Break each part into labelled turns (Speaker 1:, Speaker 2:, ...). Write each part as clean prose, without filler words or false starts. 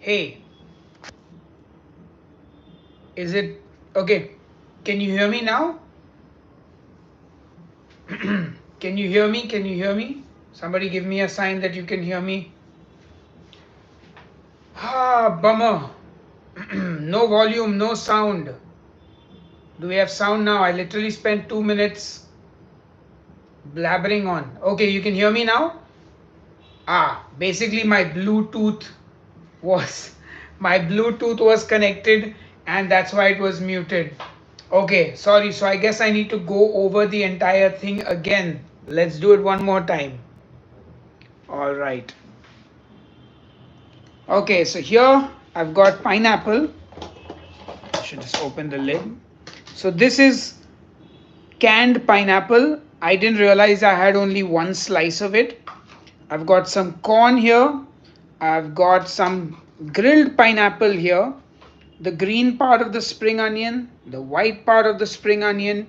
Speaker 1: Hey, is it okay? Can you hear me now? Can you hear me? Can you hear me? Somebody give me a sign that you can hear me. Ah, bummer. No volume, no sound. Do we have sound now? I literally spent 2 minutes blabbering on. Okay, you can hear me now? Basically was my Bluetooth was connected and that's why it was muted. Okay, sorry. So I guess I need to go over the entire thing again. Let's do it one more time. All right. Okay, so here I've got pineapple. I should just open the lid. So this is canned pineapple. I didn't realize I had only one slice of it. I've got some corn here. I've got some grilled pineapple here. The green part of the spring onion, the white part of the spring onion,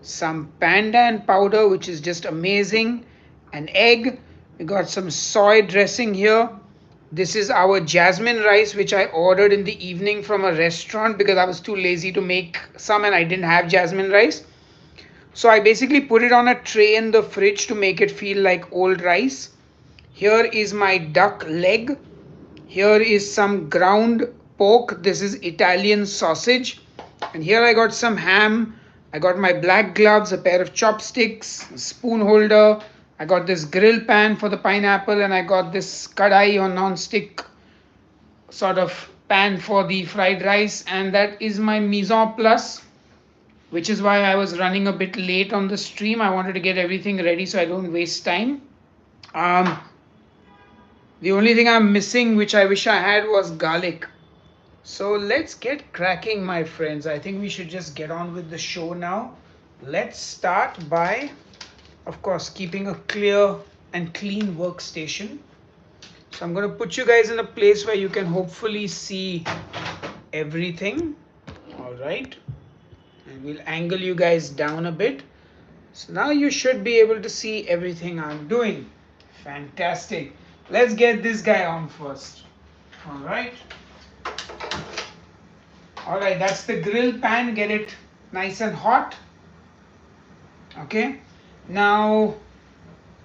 Speaker 1: some pandan powder, which is just amazing, an egg. We got some soy dressing here. This is our jasmine rice, which I ordered in the evening from a restaurant because I was too lazy to make some and I didn't have jasmine rice. So I basically put it on a tray in the fridge to make it feel like old rice. Here is my duck leg. Here is some ground pork. This is Italian sausage. And here I got some ham. I got my black gloves, a pair of chopsticks, a spoon holder. I got this grill pan for the pineapple, and I got this kadai or non-stick sort of pan for the fried rice. And that is my mise en place, which is why I was running a bit late on the stream. I wanted to get everything ready so I don't waste time. Um, the only thing I'm missing, which I wish I had, was garlic. So let's get cracking, my friends. I think we should just get on with the show now. Let's start by, of course, keeping a clear and clean workstation. So I'm going to put you guys in a place where you can hopefully see everything. All right. And we'll angle you guys down a bit. So now you should be able to see everything I'm doing. Fantastic. Let's get this guy on first. All right. All right, that's the grill pan. Get it nice and hot. Okay. Now,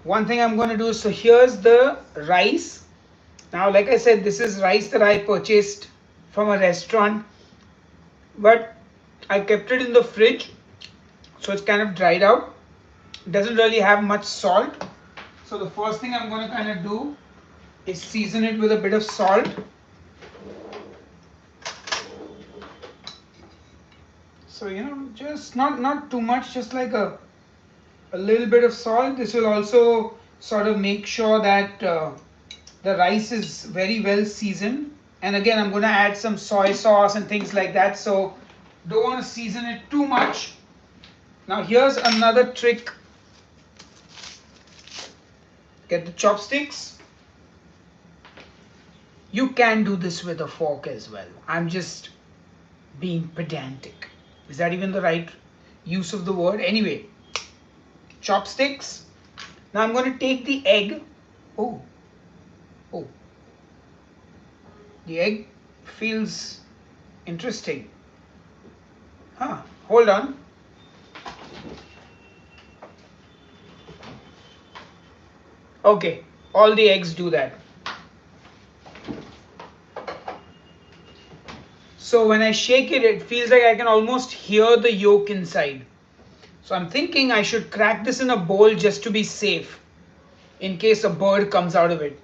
Speaker 1: one thing I'm going to do, so here's the rice. Now, like I said, this is rice that I purchased from a restaurant, but I kept it in the fridge, so it's kind of dried out. It doesn't really have much salt. So the first thing I'm going to kind of do is season it with a bit of salt. So, just not too much, just like a little bit of salt. This will also sort of make sure that the rice is very well seasoned. And again, I'm going to add some soy sauce and things like that, so don't want to season it too much. Now here's another trick. Get the chopsticks. You can do this with a fork as well. I'm just being pedantic. Is that even the right use of the word? Anyway, chopsticks. Now I'm going to take the egg. Oh, the egg feels interesting. Hold on. Okay, all the eggs do that. So when I shake it, it feels like I can almost hear the yolk inside. So I'm thinking I should crack this in a bowl just to be safe, in case a bird comes out of it.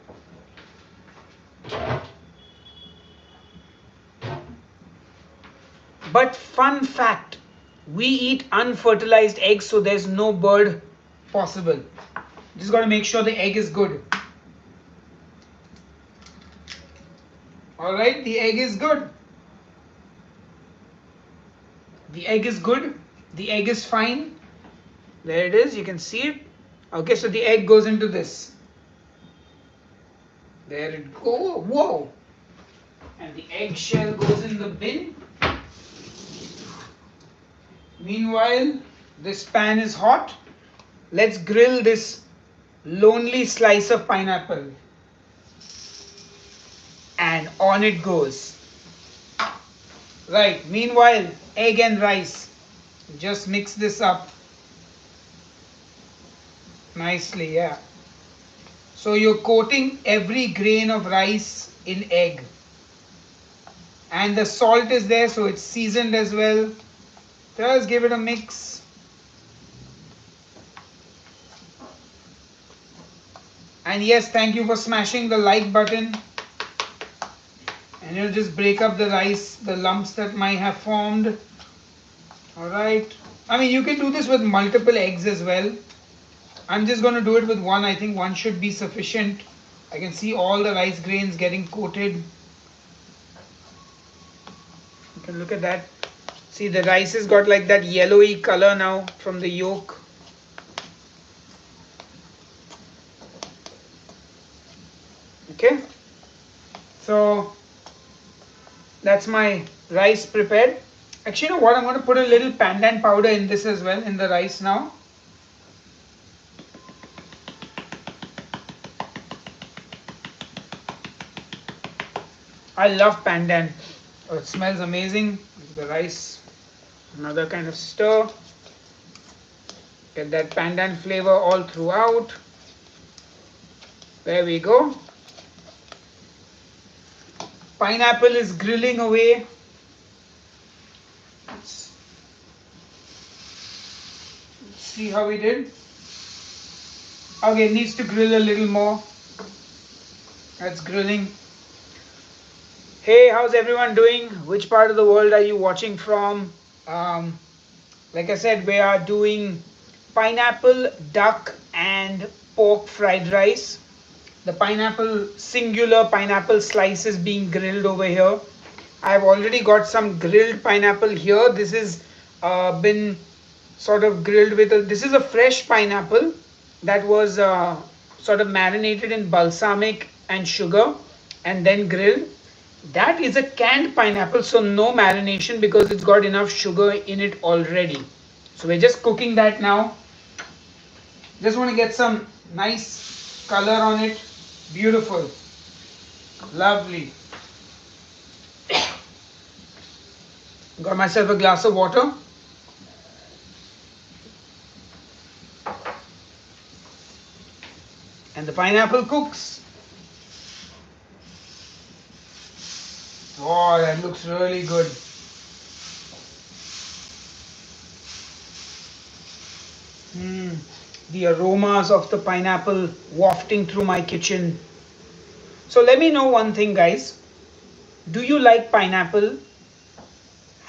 Speaker 1: But fun fact, we eat unfertilized eggs, so there's no bird possible. Just got to make sure the egg is good. Alright, the egg is good. The egg is good. The egg is fine. There it is, you can see it. Okay, so the egg goes into this. There it goes. Whoa! And the eggshell goes in the bin. Meanwhile, this pan is hot. Let's grill this lonely slice of pineapple. and on it goes. Right, meanwhile, egg and rice. Just mix this up nicely, yeah. So you're coating every grain of rice in egg. And the salt is there, so it's seasoned as well. Just give it a mix. And yes, thank you for smashing the like button. And you'll just break up the rice, the lumps that might have formed. Alright. I mean, you can do this with multiple eggs as well. I'm just going to do it with one. I think one should be sufficient. I can see all the rice grains getting coated. You can look at that. See, the rice has got like that yellowy color now from the yolk. Okay. So, that's my rice prepared. Actually, you know what? I'm going to put a little pandan powder in this as well, in the rice now. I love pandan. Oh, it smells amazing. The rice, another kind of stir. Get that pandan flavor all throughout. There we go. Pineapple is grilling away. Let's see how we did. Okay, it needs to grill a little more. That's grilling. Hey, how's everyone doing? Which part of the world are you watching from? Like I said, we are doing pineapple, duck, and pork fried rice. The pineapple, singular pineapple slices being grilled over here. I've already got some grilled pineapple here. This is been sort of grilled with this is a fresh pineapple that was sort of marinated in balsamic and sugar and then grilled. That is a canned pineapple, so no marination because it's got enough sugar in it already. So we're just cooking that now. Just want to get some nice color on it. Beautiful. Lovely. Got myself a glass of water. And the pineapple cooks. Oh, that looks really good. The aromas of the pineapple wafting through my kitchen. So let me know one thing, guys. Do you like pineapple?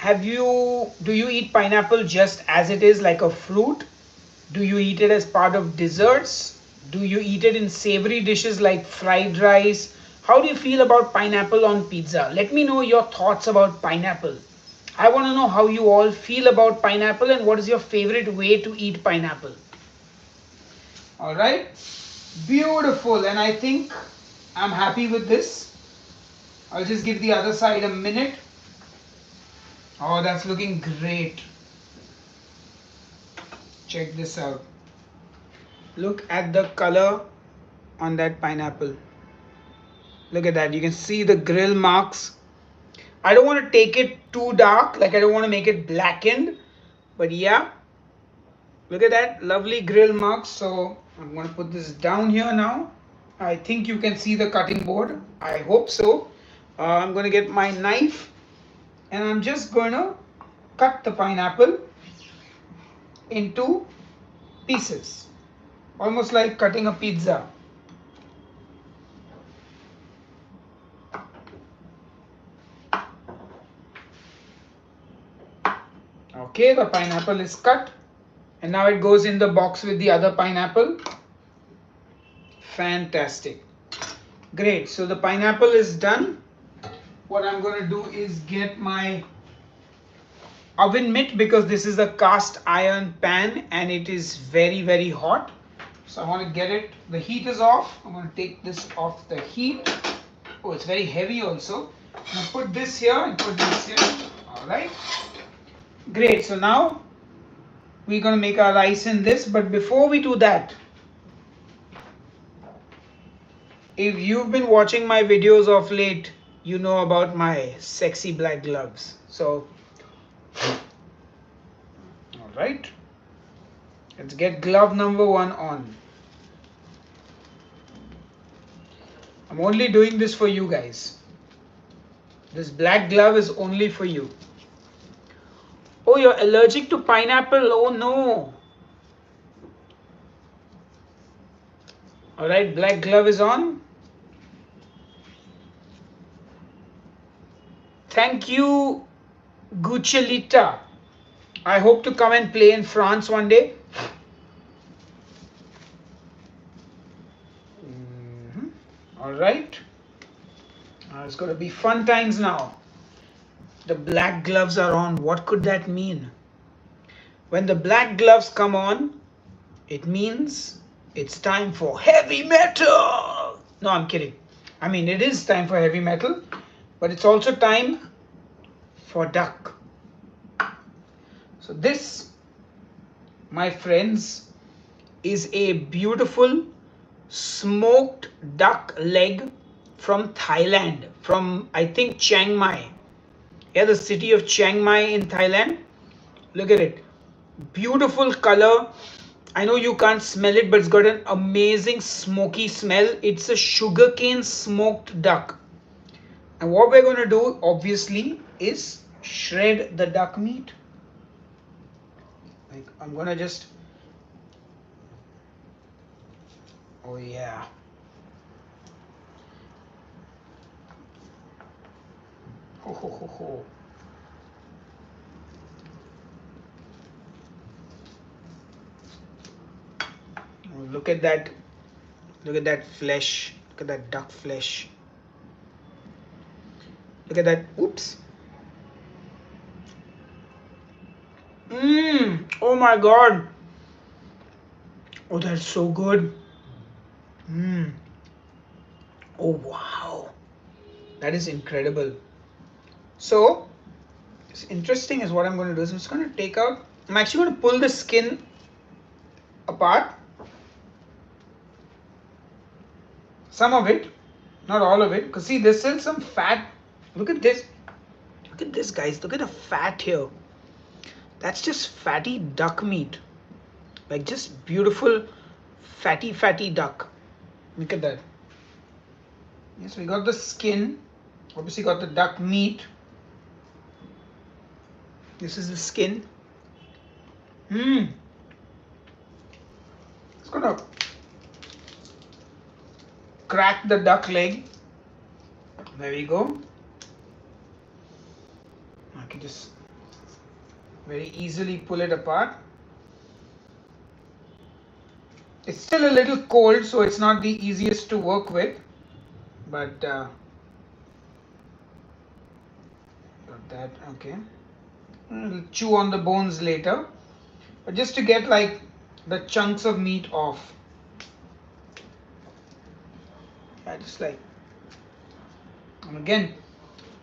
Speaker 1: Do you eat pineapple just as it is, like a fruit? Do you eat it as part of desserts? Do you eat it in savory dishes like fried rice? How do you feel about pineapple on pizza? Let me know your thoughts about pineapple. I want to know how you all feel about pineapple and what is your favorite way to eat pineapple. Alright, beautiful, and I think I'm happy with this. I'll just give the other side a minute. Oh, that's looking great. Check this out. Look at the color on that pineapple. Look at that. You can see the grill marks. I don't want to take it too dark, like I don't want to make it blackened. But yeah, look at that lovely grill marks. So I'm going to put this down here now. I think you can see the cutting board. I hope so. I'm going to get my knife and I'm just going to cut the pineapple into pieces, almost like cutting a pizza. Okay, the pineapple is cut and now it goes in the box with the other pineapple. Fantastic. Great. So the pineapple is done. What I'm going to do is get my oven mitt because this is a cast iron pan and it is very hot. So I want to get it. The heat is off. I'm going to take this off the heat. Oh, it's very heavy also. I'm going to put this here and put this here. Alright. Great. So now we're going to make our rice in this. But before we do that, If you've been watching my videos of late, you know about my sexy black gloves. So, all right, let's get glove number 1 on. I'm only doing this for you guys. This black glove is only for you. Oh, you're allergic to pineapple. Oh no. All right, black glove is on. Thank you, Gucciolita. I hope to come and play in France one day. All right. It's going to be fun times now. The black gloves are on. What could that mean? When the black gloves come on, it means it's time for heavy metal. No, I'm kidding. I mean, it is time for heavy metal, but it's also time for duck. So this, my friends, is a beautiful smoked duck leg from Thailand, from I think Chiang Mai. Yeah, the city of Chiang Mai in Thailand. Look at it. Beautiful color. I know you can't smell it, but it's got an amazing smoky smell. It's a sugarcane smoked duck. And what we're going to do, obviously, is shred the duck meat. Like, I'm going to just... Oh, yeah. Ho, ho, ho, ho. Oh, look at that. Look at that flesh. Look at that duck flesh. Look at that. Oops. Oh my god. Oh, that's so good. Oh wow. That is incredible. So, it's interesting is what I'm going to do is I'm just going to take out, I'm actually going to pull the skin apart. Some of it, not all of it. Because see, there's still some fat. Look at this. Look at this, guys. Look at the fat here. That's just fatty duck meat. Like just beautiful fatty duck. Look at that. Yes, we got the skin. Obviously got the duck meat. This is the skin. It's gonna crack the duck leg. There we go. I can just very easily pull it apart. It's still a little cold, so it's not the easiest to work with, but got that. Okay, I'll chew on the bones later, but just to get like the chunks of meat off. Yeah, just like, and again,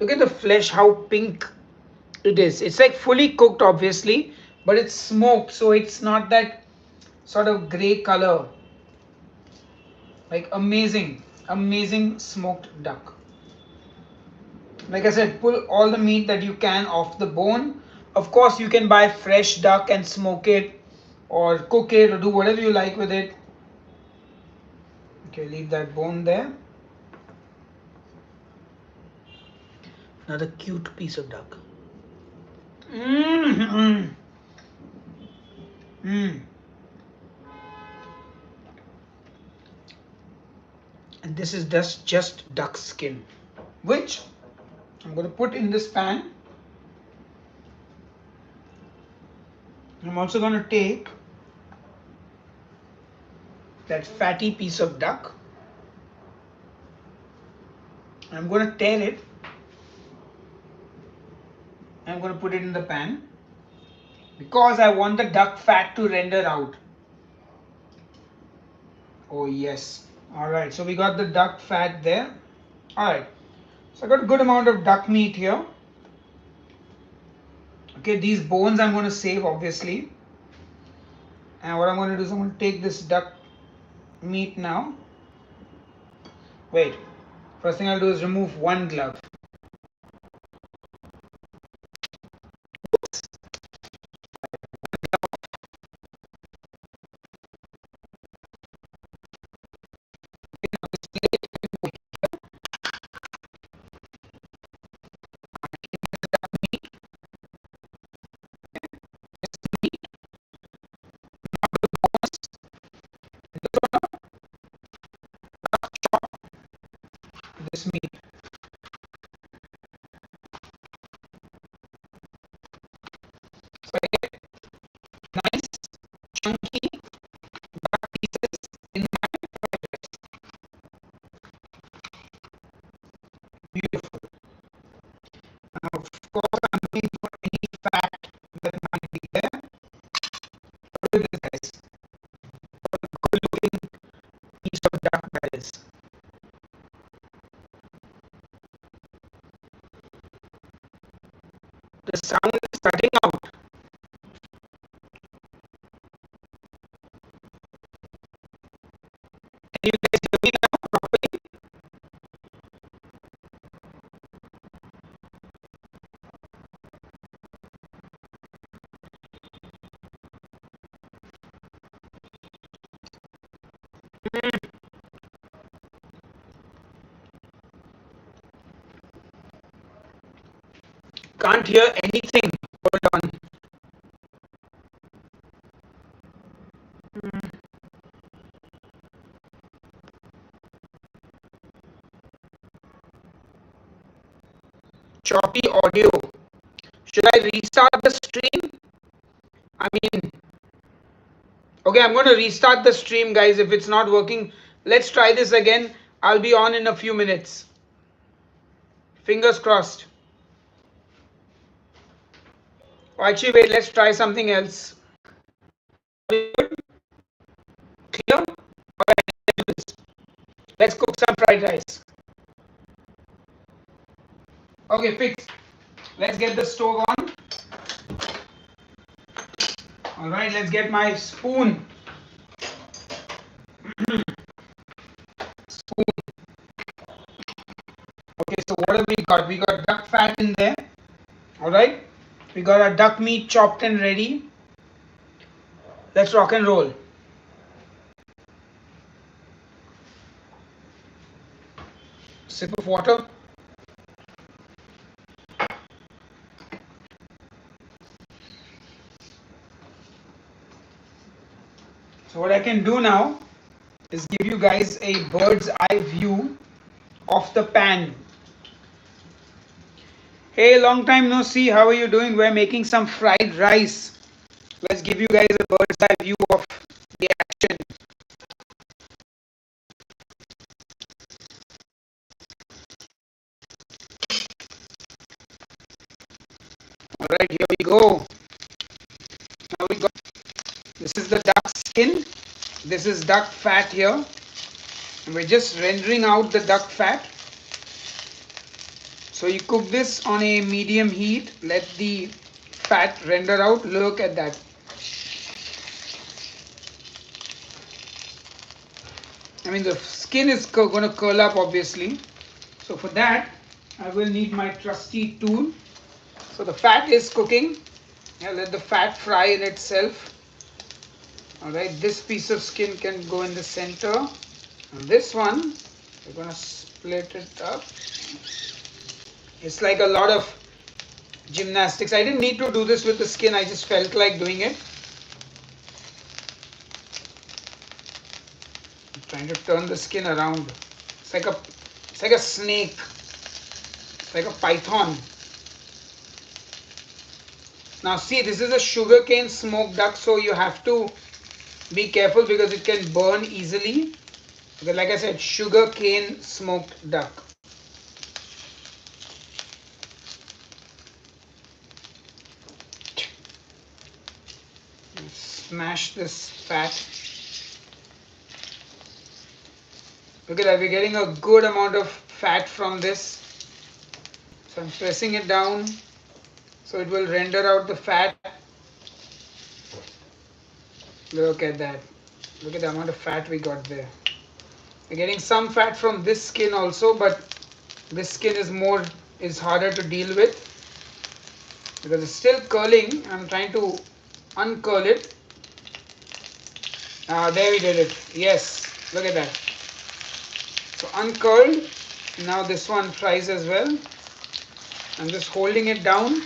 Speaker 1: look at the flesh, how pink it is. It's like fully cooked, obviously, but it's smoked, so it's not that sort of gray color. Like amazing smoked duck. Like I said, pull all the meat that you can off the bone. Of course, you can buy fresh duck and smoke it or cook it or do whatever you like with it. Okay, leave that bone there. Another cute piece of duck. And this is just duck skin, which I'm going to put in this pan. I'm also going to take that fatty piece of duck. I'm going to tear it. I'm going to put it in the pan because I want the duck fat to render out. Oh yes. Alright, so we got the duck fat there. Alright, so I got a good amount of duck meat here. Okay, these bones I'm going to save obviously. And what I'm going to do is I'm going to take this duck meat now. Wait, first thing I'll do is remove one glove. This meat. So I get nice, chunky duck pieces in my fried rice. Beautiful. Now, of course, I'm looking for any fat that might be there. Look at this, guys. What a good looking piece of duck that is. The sound is cutting out. Can you guys hear me now properly? Can't hear anything. Hold on. Choppy audio. Should I restart the stream? I mean, okay, I'm going to restart the stream, guys. If it's not working, let's try this again. I'll be on in a few minutes. Fingers crossed. Oh, actually, wait, let's try something else. Clear? Alright, let's do this. Let's cook some fried rice. Okay, fixed. Let's get the stove on. Alright, let's get my spoon. Spoon. Okay, so what have we got? We got duck fat in there. Alright. We got our duck meat chopped and ready. Let's rock and roll. Sip of water. So what I can do now is give you guys a bird's eye view of the pan. Hey, long time no see. How are you doing? We're making some fried rice. Let's give you guys a bird's eye view of the action. Alright, here we go. Now we got, this is the duck skin. This is duck fat here. And we're just rendering out the duck fat. So you cook this on a medium heat. Let the fat render out. Look at that. I mean, the skin is going to curl up, obviously. So for that, I will need my trusty tool. So the fat is cooking. Let the fat fry in itself. Alright, this piece of skin can go in the center. And this one, we're going to split it up. It's like a lot of gymnastics. I didn't need to do this with the skin. I just felt like doing it. I'm trying to turn the skin around. It's like a snake. It's like a python. Now see, this is a sugarcane smoked duck, so you have to be careful because it can burn easily. Because like I said, sugarcane smoked duck. Smash this fat. Look at that, we're getting a good amount of fat from this. So I'm pressing it down so it will render out the fat. Look at that. Look at the amount of fat we got there. We're getting some fat from this skin also, but this skin is harder to deal with because it's still curling. I'm trying to uncurl it. There we did it. Yes, look at that. So uncurled. Now this one fries as well. I'm just holding it down,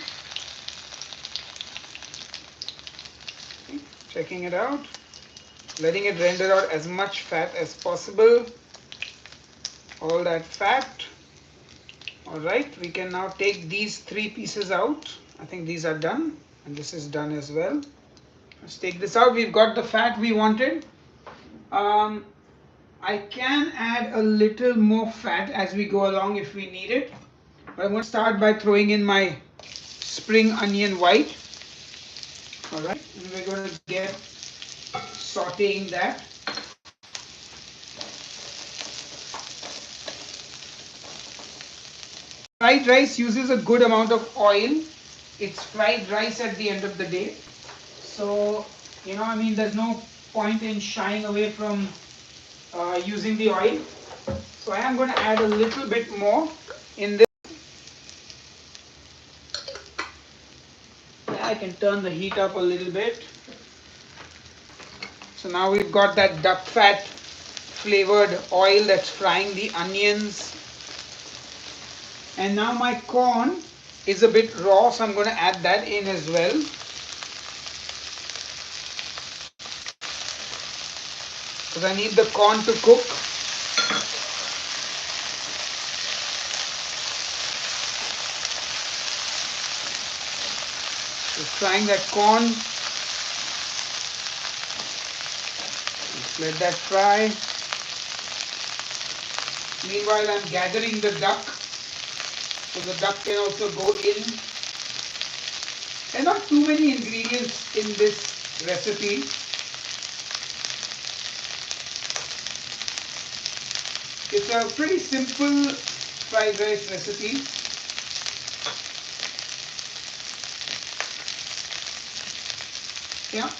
Speaker 1: checking it out, letting it render out as much fat as possible. All that fat. Alright, we can now take these 3 pieces out. I think these are done, and this is done as well. Let's take this out. We've got the fat we wanted. I can add a little more fat as we go along if we need it. But I'm going to start by throwing in my spring onion white. Alright, and we're going to get sauteing that. Fried rice uses a good amount of oil. It's fried rice at the end of the day. So, there's no point in shying away from using the oil. So I am going to add a little bit more in this. I can turn the heat up a little bit. So now we've got that duck fat flavored oil that's frying the onions. And now my corn is a bit raw, so I'm going to add that in as well. Because I need the corn to cook. Just frying that corn. Just let that fry. Meanwhile, I'm gathering the duck. So the duck can also go in. There are not too many ingredients in this recipe. It's a pretty simple fried rice recipe. Yeah.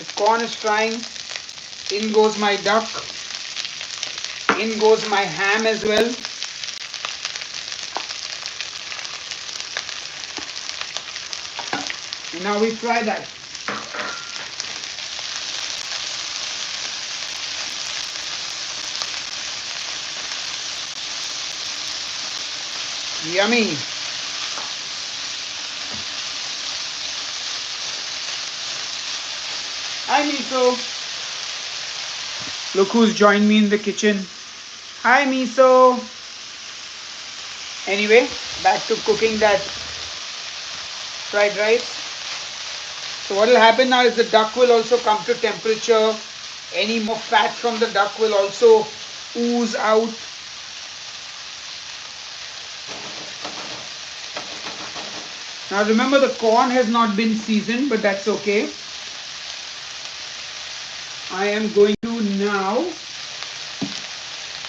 Speaker 1: The corn is frying. In goes my duck. In goes my ham as well. And now we fry that. Yummy. Hi Miso. Look who's joined me in the kitchen. Hi Miso. Anyway, back to cooking that fried rice. So what will happen now is the duck will also come to temperature. Any more fat from the duck will also ooze out. Now remember, the corn has not been seasoned, but that's okay. I am going to now,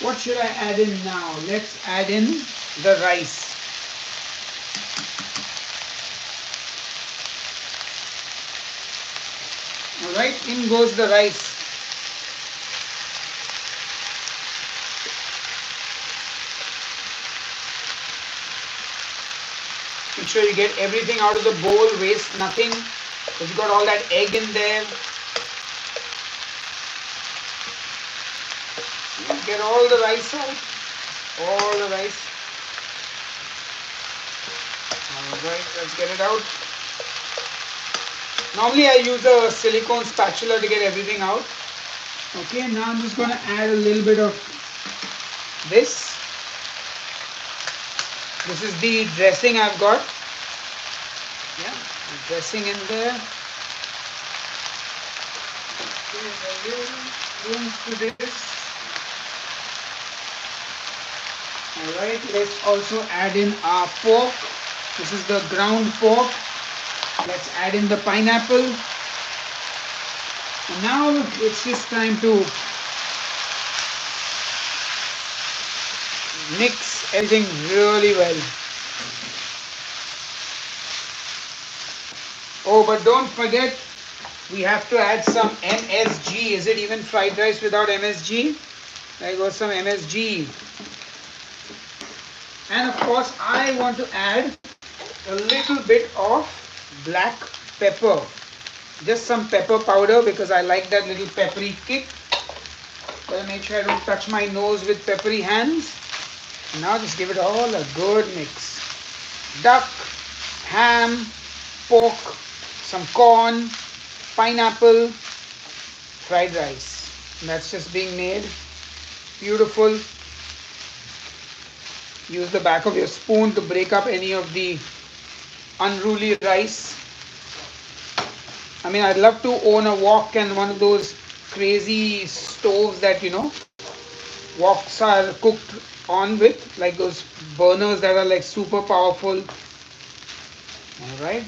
Speaker 1: what should I add in now? Let's add in the rice. Alright, in goes the rice. Make sure you get everything out of the bowl, waste nothing, because you got all that egg in there. Get all the rice out. All the rice. Alright, let's get it out. Normally I use a silicone spatula to get everything out. Okay, now I'm just going to add a little bit of this. This is the dressing I've got. Yeah, dressing in there. To this. Alright, let's also add in our pork. This is the ground pork. Let's add in the pineapple. And now it's just time to mix everything really well. Oh, but don't forget, we have to add some MSG. Is it even fried rice without MSG? There goes some MSG. And of course, I want to add a little bit of black pepper. Just some pepper powder because I like that little peppery kick. Gotta make sure I don't touch my nose with peppery hands. Now just give it all a good mix. Duck, ham, pork, some corn, pineapple, fried rice. And that's just being made. Beautiful. Use the back of your spoon to break up any of the unruly rice. I mean, I'd love to own a wok and one of those crazy stoves that, woks are cooked on with, like those burners that are like super powerful. Alright,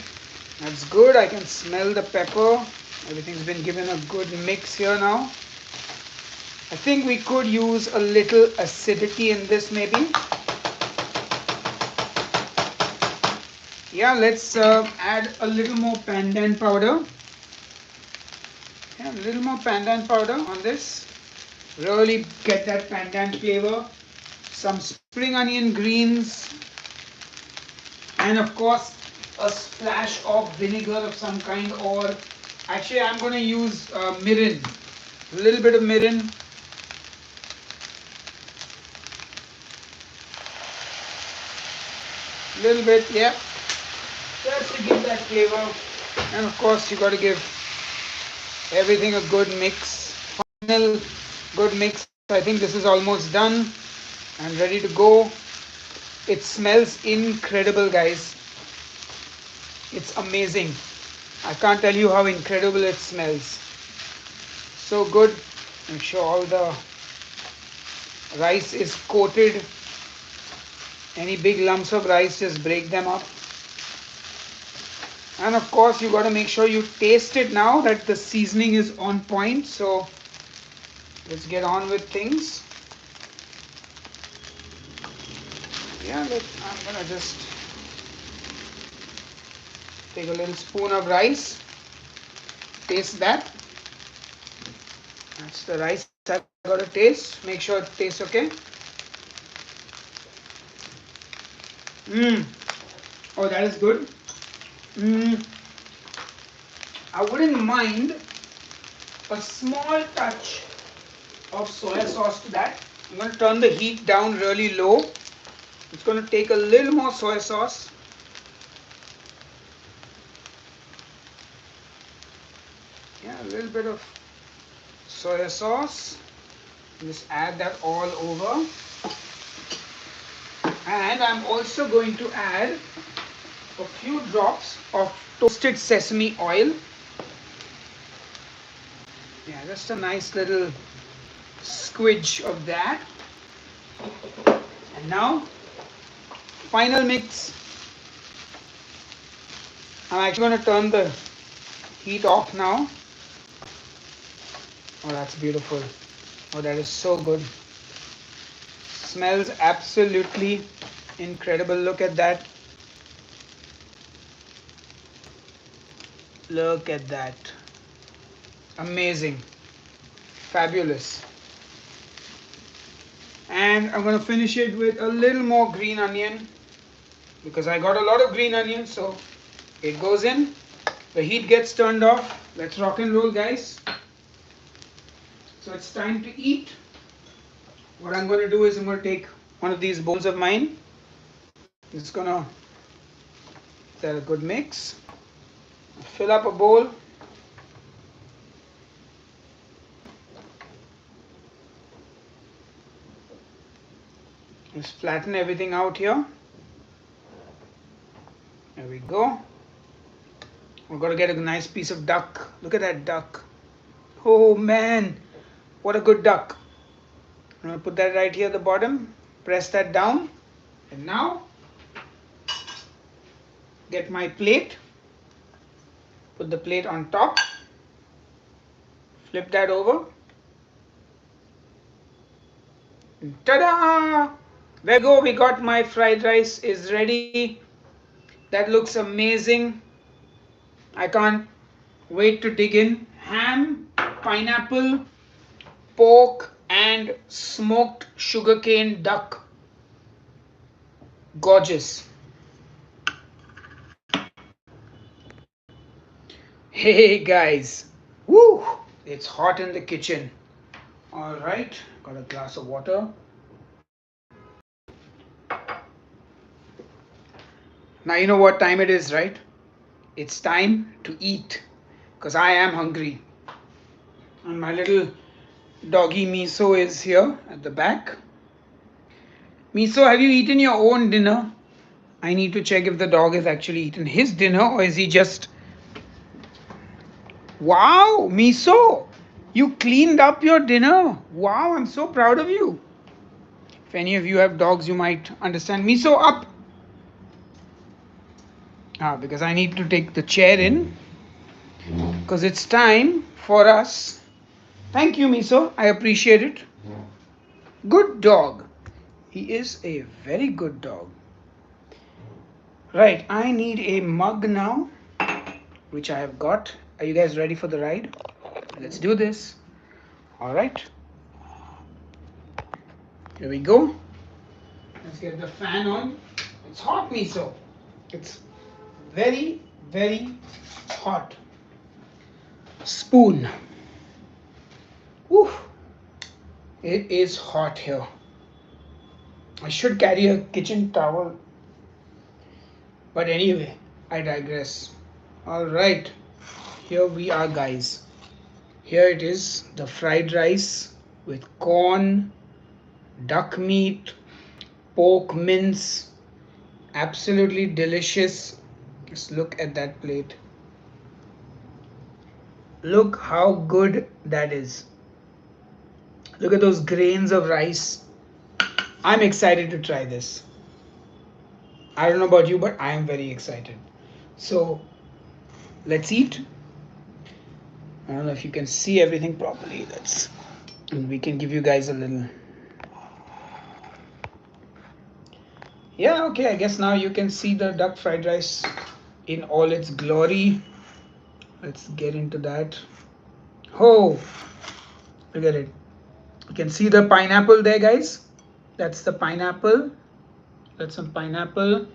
Speaker 1: that's good. I can smell the pepper. Everything's been given a good mix here now. I think we could use a little acidity in this maybe. Yeah, let's add a little more pandan powder. Yeah, a little more pandan powder on this. Really get that pandan flavor. Some spring onion greens. And of course, a splash of vinegar of some kind, or actually I'm going to use mirin. A little bit of mirin. A little bit, yeah. Just to give that flavor. And of course, you got to give everything a good mix. Final good mix. I think this is almost done and ready to go. It smells incredible, guys. It's amazing. I can't tell you how incredible it smells. So good. Make sure all the rice is coated. Any big lumps of rice, just break them up. And of course, you got to make sure you taste it now that the seasoning is on point. So let's get on with things. Yeah, I'm gonna just take a little spoon of rice. Taste that. That's the rice I gotta taste. Make sure it tastes okay. Oh, that is good. I wouldn't mind a small touch of soya sauce to that. I'm going to turn the heat down really low. It's going to take a little more soya sauce. Yeah, a little bit of soya sauce. Just add that all over. And I'm also going to add a few drops of toasted sesame oil. Yeah, just a nice little squidge of that. And now, final mix. I'm actually going to turn the heat off now. Oh, that's beautiful. Oh, that is so good. Smells absolutely incredible. Look at that. Look at that. Amazing. Fabulous. And I'm going to finish it with a little more green onion because I got a lot of green onion, so it goes in. The heat gets turned off. Let's rock and roll, guys. So it's time to eat. What I'm going to do is I'm going to take one of these bowls of mine. I'm just going to get a good mix. Fill up a bowl. Just flatten everything out here. There we go. We're going to get a nice piece of duck. Look at that duck. Oh man, what a good duck. I'm going to put that right here at the bottom. Press that down. And now, get my plate. Put the plate on top. Flip that over. Ta-da! There we go. We got my fried rice is ready. That looks amazing. I can't wait to dig in. Ham, pineapple, pork, and smoked sugarcane duck. Gorgeous. Hey guys, woo! It's hot in the kitchen. All right, got a glass of water. Now you know what time it is, right? It's time to eat because I am hungry. And my little doggy Miso is here at the back. Miso, have you eaten your own dinner? I need to check if the dog has actually eaten his dinner or is he just. Wow, Miso, you cleaned up your dinner. Wow, I'm so proud of you. If any of you have dogs, you might understand. Miso, up. Because I need to take the chair in because it's time for us. Thank you, Miso. I appreciate it. Good dog. He is a very good dog. Right, I need a mug now, which I have got. Are you guys ready for the ride? Let's do this. All right. Here we go. Let's get the fan on. It's hot, Miso. It's very, very hot. Spoon. Woo. It is hot here. I should carry a kitchen towel. But anyway, I digress. Alright, here we are, guys. Here it is, the fried rice with corn, duck meat, pork mince. Absolutely delicious. Just look at that plate. Look how good that is. Look at those grains of rice. I'm excited to try this. I don't know about you, but I am very excited. So let's eat. I don't know if you can see everything properly. And we can give you guys a little. Yeah, okay, I guess now you can see the duck fried rice in all its glory. Let's get into that. Oh, look at it. You can see the pineapple there, guys. That's the pineapple. That's some pineapple.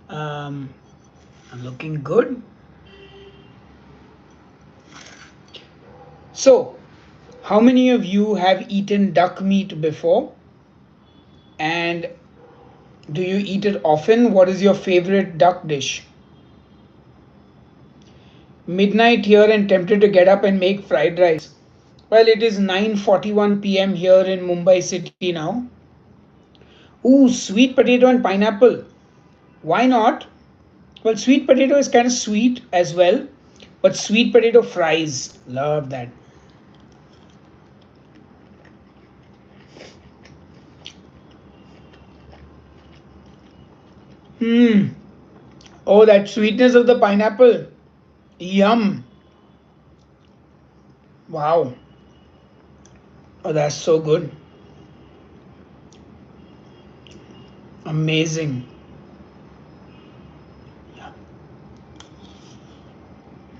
Speaker 1: I'm looking good. So, how many of you have eaten duck meat before? And do you eat it often? What is your favorite duck dish? Midnight here and tempted to get up and make fried rice. Well, it is 9:41 p.m. here in Mumbai city now. Ooh, sweet potato and pineapple. Why not? Well, sweet potato is kind of sweet as well, but sweet potato fries. Love that. Oh, that sweetness of the pineapple. Yum. Wow. Oh, that's so good. Amazing.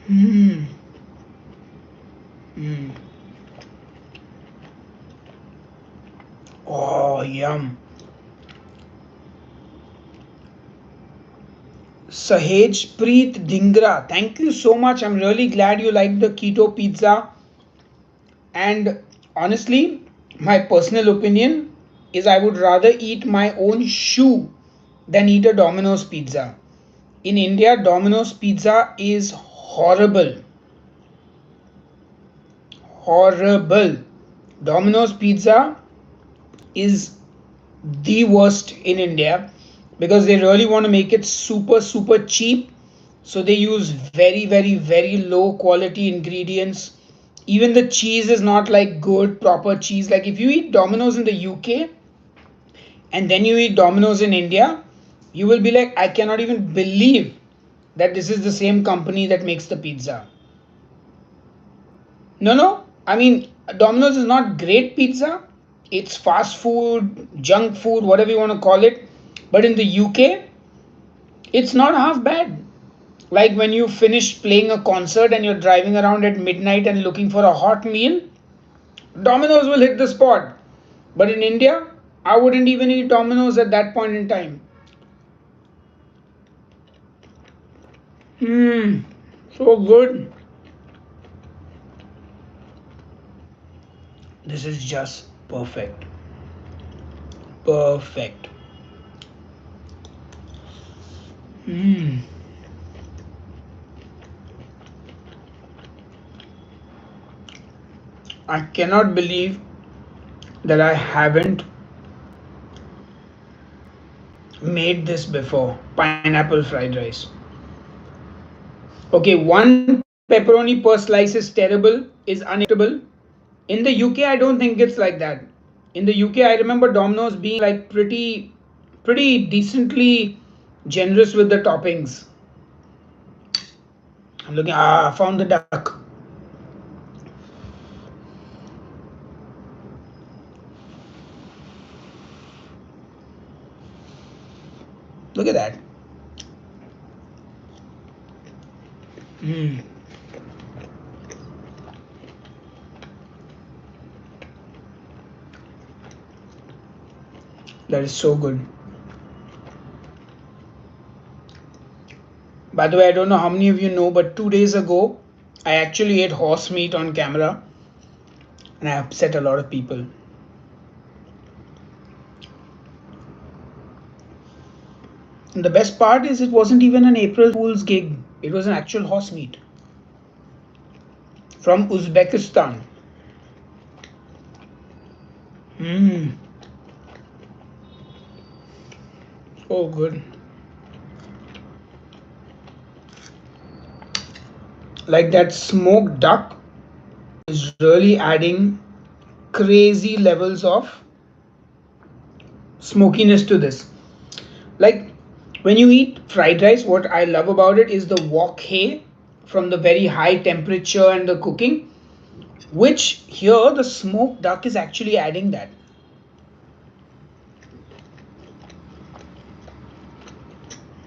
Speaker 1: Mmm. Mm. Oh, yum. Sahej Preet Dhingra, thank you so much. I'm really glad you liked the keto pizza. And honestly, my personal opinion is I would rather eat my own shoe than eat a Domino's pizza. In India, Domino's pizza is horrible. Horrible. Domino's pizza is the worst in India because they really want to make it super, super cheap. So they use very, very, very low quality ingredients. Even the cheese is not like good, proper cheese. Like if you eat Domino's in the UK and then you eat Domino's in India, you will be like, I cannot even believe that this is the same company that makes the pizza. No, no. I mean, Domino's is not great pizza. It's fast food, junk food, whatever you want to call it. But in the UK, it's not half bad. Like when you finish playing a concert and you're driving around at midnight and looking for a hot meal, Domino's will hit the spot. But in India, I wouldn't even eat Domino's at that point in time. Hmm, so good. This is just perfect. Perfect. Hmm. I cannot believe that I haven't made this before. Pineapple fried rice. Okay, one pepperoni per slice is terrible, is unacceptable. In the UK, I don't think it's like that. In the UK, I remember Domino's being like pretty decently generous with the toppings. I'm looking. Ah, found the duck. Look at that. Mm, that is so good. By the way, I don't know how many of you know, but 2 days ago, I actually ate horse meat on camera, and I upset a lot of people. And the best part is, it wasn't even an April Fool's gig. It was an actual horse meat from Uzbekistan. Mmm, so good. Like that smoked duck is really adding crazy levels of smokiness to this. Like when you eat fried rice, what I love about it is the wok hay from the very high temperature and the cooking, which here the smoked duck is actually adding that.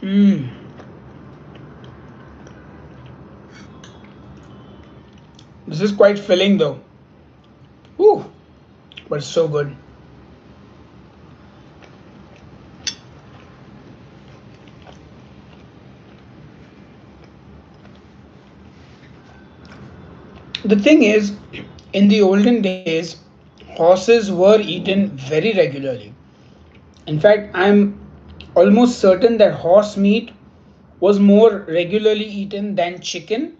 Speaker 1: Mm. This is quite filling though. Ooh, but it's so good. The thing is, in the olden days, horses were eaten very regularly. In fact, I'm almost certain that horse meat was more regularly eaten than chicken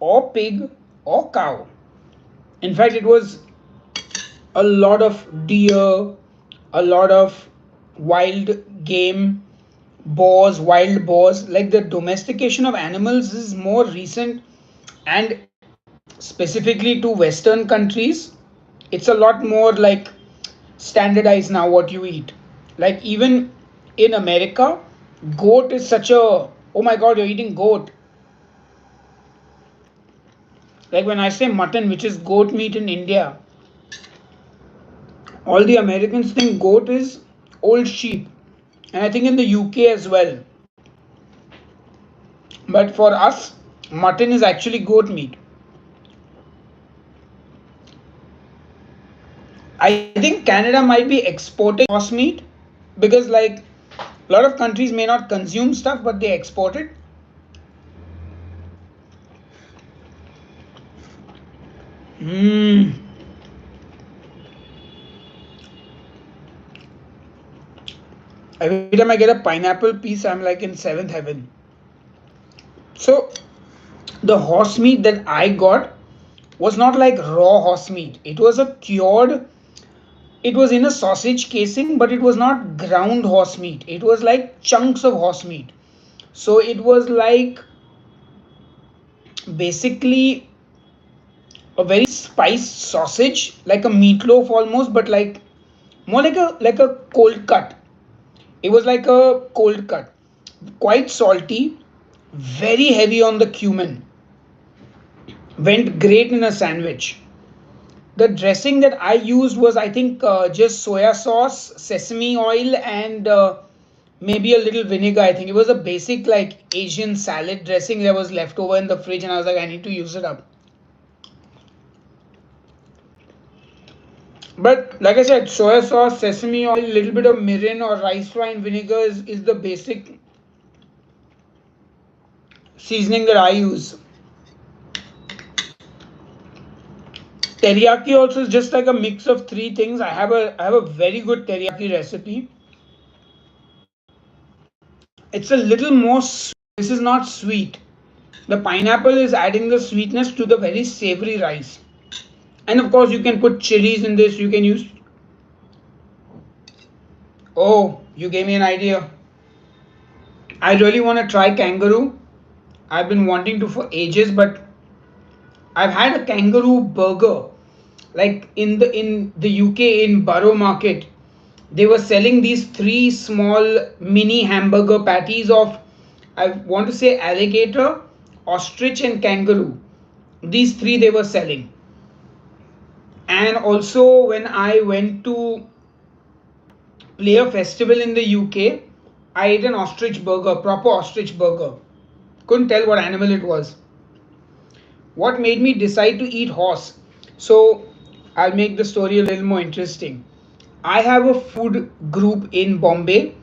Speaker 1: or pig or cow. In fact, it was a lot of deer, a lot of wild game, boars, wild boars. Like the domestication of animals is more recent, and specifically to Western countries, it's a lot more like standardized now what you eat. Like even in America, goat is such a, oh my god, you're eating goat. Like when I say mutton, which is goat meat in India, all the Americans think goat is old sheep, and I think in the UK as well. But for us, mutton is actually goat meat. I think Canada might be exporting horse meat because, like, a lot of countries may not consume stuff, but they export it. Mm. Every time I get a pineapple piece, I'm like in seventh heaven. So, the horse meat that I got was not like raw horse meat. It was a cured, it was in a sausage casing, but it was not ground horse meat. It was like chunks of horse meat. So it was like basically a very spiced sausage, like a meatloaf almost, but like more like a cold cut. It was like a cold cut, quite salty, very heavy on the cumin. Went great in a sandwich. The dressing that I used was, I think, just soya sauce, sesame oil, and maybe a little vinegar. I think it was a basic like Asian salad dressing that was left over in the fridge, and I was like, I need to use it up. But like I said, soya sauce, sesame oil, little bit of mirin or rice wine vinegar is the basic seasoning that I use. Teriyaki also is just like a mix of three things. I have a very good teriyaki recipe. It's a little more. This is not sweet. The pineapple is adding the sweetness to the very savory rice. And of course, you can put chilies in this. You can use. Oh, you gave me an idea. I really want to try kangaroo. I've been wanting to for ages, but I've had a kangaroo burger, like in the UK in Borough Market. They were selling these three small mini hamburger patties of, I want to say, alligator, ostrich, and kangaroo. These three they were selling. And also when I went to play a festival in the UK, I ate an ostrich burger, proper ostrich burger. Couldn't tell what animal it was. What made me decide to eat horse? So I'll make the story a little more interesting. I have a food group in Bombay.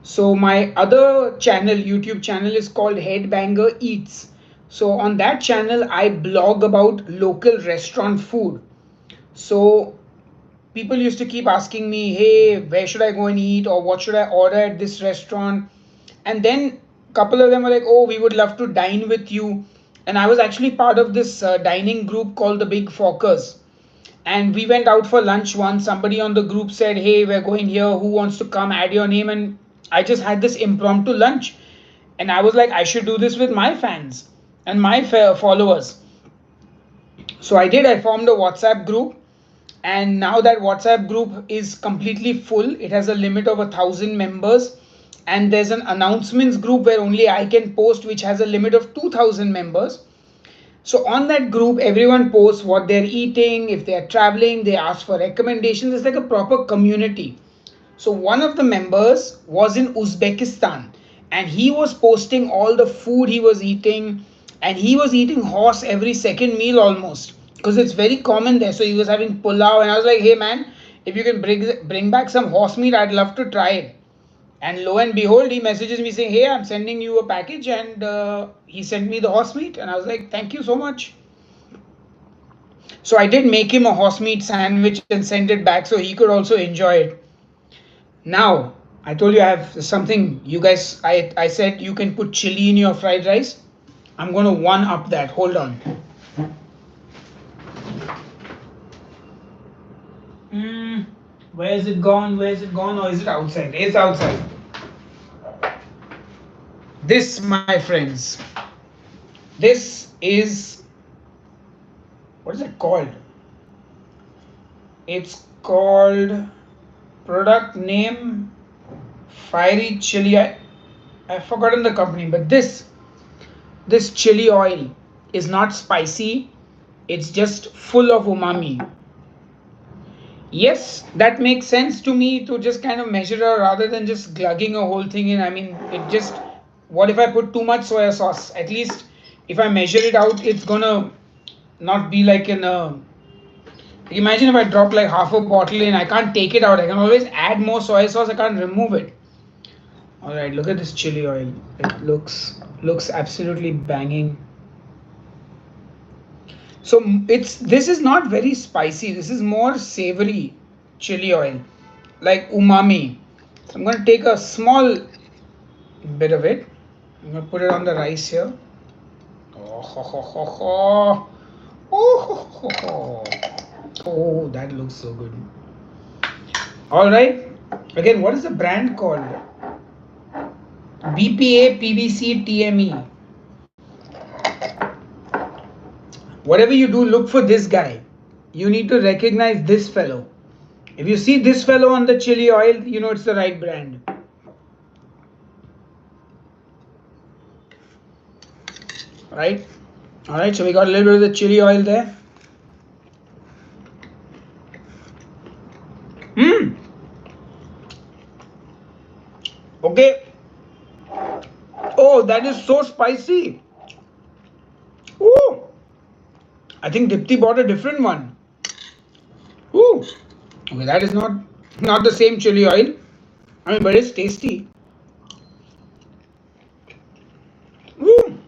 Speaker 1: So my other channel, YouTube channel, is called Headbanger Eats. So on that channel, I blog about local restaurant food. So people used to keep asking me, hey, where should I go and eat, or what should I order at this restaurant? And then a couple of them were like, oh, we would love to dine with you. And I was actually part of this dining group called the Big Forkers. And we went out for lunch once. Somebody on the group said, hey, we're going here, who wants to come, add your name? And I just had this impromptu lunch, and I was like, I should do this with my fans and my followers. So I did. I formed a WhatsApp group, and now that WhatsApp group is completely full. It has a limit of 1,000 members, and there's an announcements group where only I can post, which has a limit of 2,000 members. So on that group, everyone posts what they're eating. If they're traveling, they ask for recommendations. It's like a proper community. So one of the members was in Uzbekistan, and he was posting all the food he was eating, and he was eating horse every second meal almost, because it's very common there. So he was having pulao, and I was like, hey man, if you can bring back some horse meat, I'd love to try it. And lo and behold, he messages me saying, hey, I'm sending you a package, and he sent me the horse meat, and I was like, thank you so much. So I did make him a horse meat sandwich and send it back so he could also enjoy it. Now, I told you I have something. You guys, I said you can put chili in your fried rice. I'm going to one up that. Hold on. Where is it gone? Where is it gone? Or is it outside? It's outside. This, my friends, this is, what is it called? It's called, product name, fiery chili. I've forgotten the company, but this chili oil is not spicy. It's just full of umami. Yes, that makes sense to me, to just kind of measure it rather than just glugging a whole thing in. I mean, it just, what if I put too much soya sauce? At least if I measure it out, it's gonna not be like in a. Imagine if I drop like half a bottle in, I can't take it out. I can always add more soy sauce, I can't remove it. Alright, look at this chili oil. It looks absolutely banging. So it's, this is not very spicy. This is more savory chili oil, like umami. So I'm going to take a small bit of it. I'm going to put it on the rice here. Oh, ho, ho, ho, ho. Oh, ho, ho, ho. Oh, that looks so good. All right. Again, what is the brand called? BPA PVC TME. Whatever you do, look for this guy. You need to recognize this fellow. If you see this fellow on the chili oil, you know it's the right brand. Right? Alright, so we got a little bit of the chili oil there. Okay. Oh, that is so spicy. Ooh. I think Dipti bought a different one. Ooh. Okay, that is not the same chili oil. I mean, but it's tasty. Woo!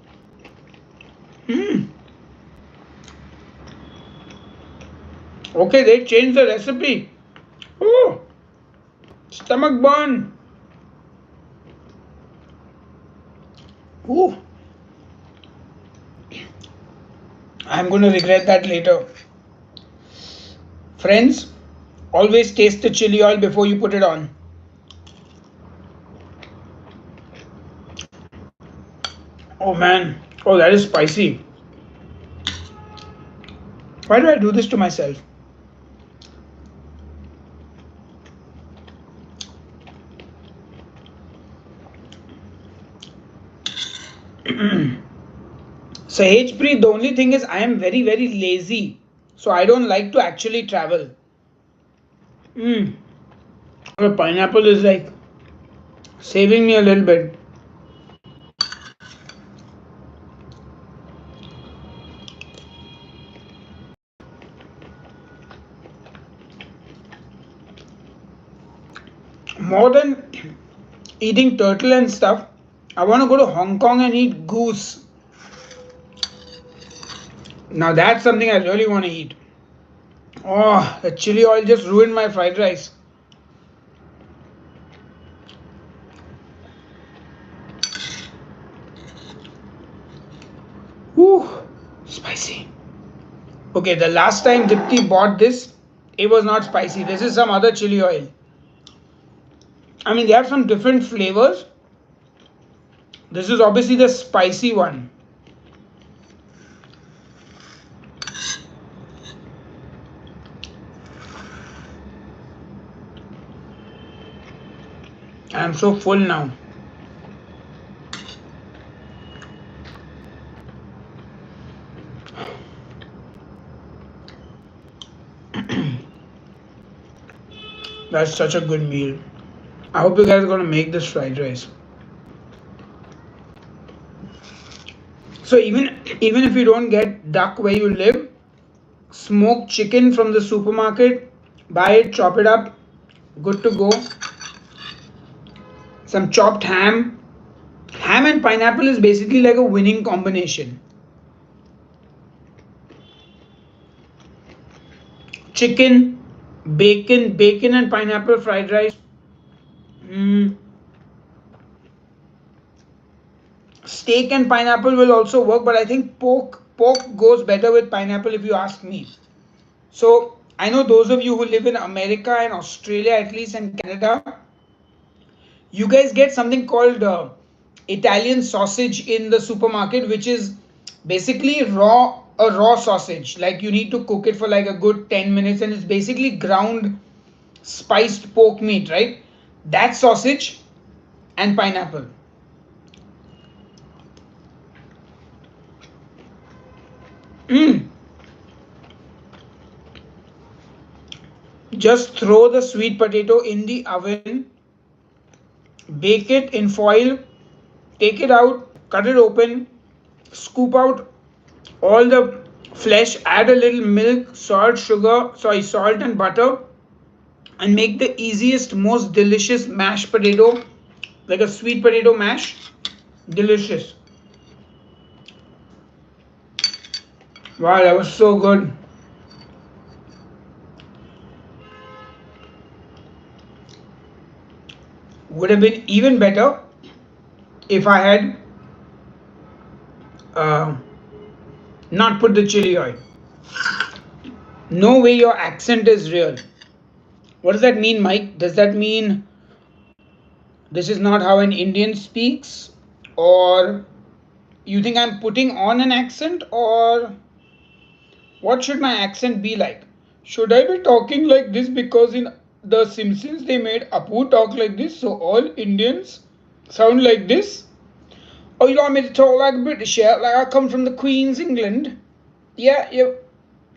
Speaker 1: Okay, they changed the recipe. Oh, stomach burn. Ooh, I'm going to regret that later. Friends, always taste the chili oil before you put it on. Oh man, oh that is spicy. Why do I do this to myself? So Hpreet, the only thing is I am very lazy, so I don't like to actually travel. Mm. The pineapple is like saving me a little bit. More than eating turtle and stuff, I want to go to Hong Kong and eat goose. Now that's something I really want to eat. Oh, the chili oil just ruined my fried rice. Whew, spicy. Okay, the last time Dipti bought this, it was not spicy. This is some other chili oil. I mean, they have some different flavors. This is obviously the spicy one. I am so full now. That's such a good meal. I hope you guys are gonna make this fried rice. So even if you don't get duck where you live, smoked chicken from the supermarket, buy it, chop it up, good to go. Some chopped ham. Ham and pineapple is basically like a winning combination. Chicken, bacon and pineapple fried rice. Mm. Steak and pineapple will also work, but I think pork goes better with pineapple if you ask me. So I know those of you who live in America and Australia at least and Canada, you guys get something called Italian sausage in the supermarket, which is basically a raw sausage. Like you need to cook it for like a good 10 minutes, and it's basically ground spiced pork meat, right? That sausage and pineapple. Mm. Just throw the sweet potato in the oven, bake it in foil, take it out, cut it open, scoop out all the flesh, add a little milk, salt and butter, and make the easiest, most delicious mashed potato, like a sweet potato mash. Delicious. Wow, that was so good. Would have been even better if I had uh, not put the chili oil. No way your accent is real. What does that mean, Mike? Does that mean this is not how an Indian speaks? Or you think I'm putting on an accent? Or what should my accent be like? Should I be talking like this because in The Simpsons they made Apu talk like this, so all Indians sound like this? Or you want me to talk like a British, yeah? Like I come from the Queen's England? Yeah,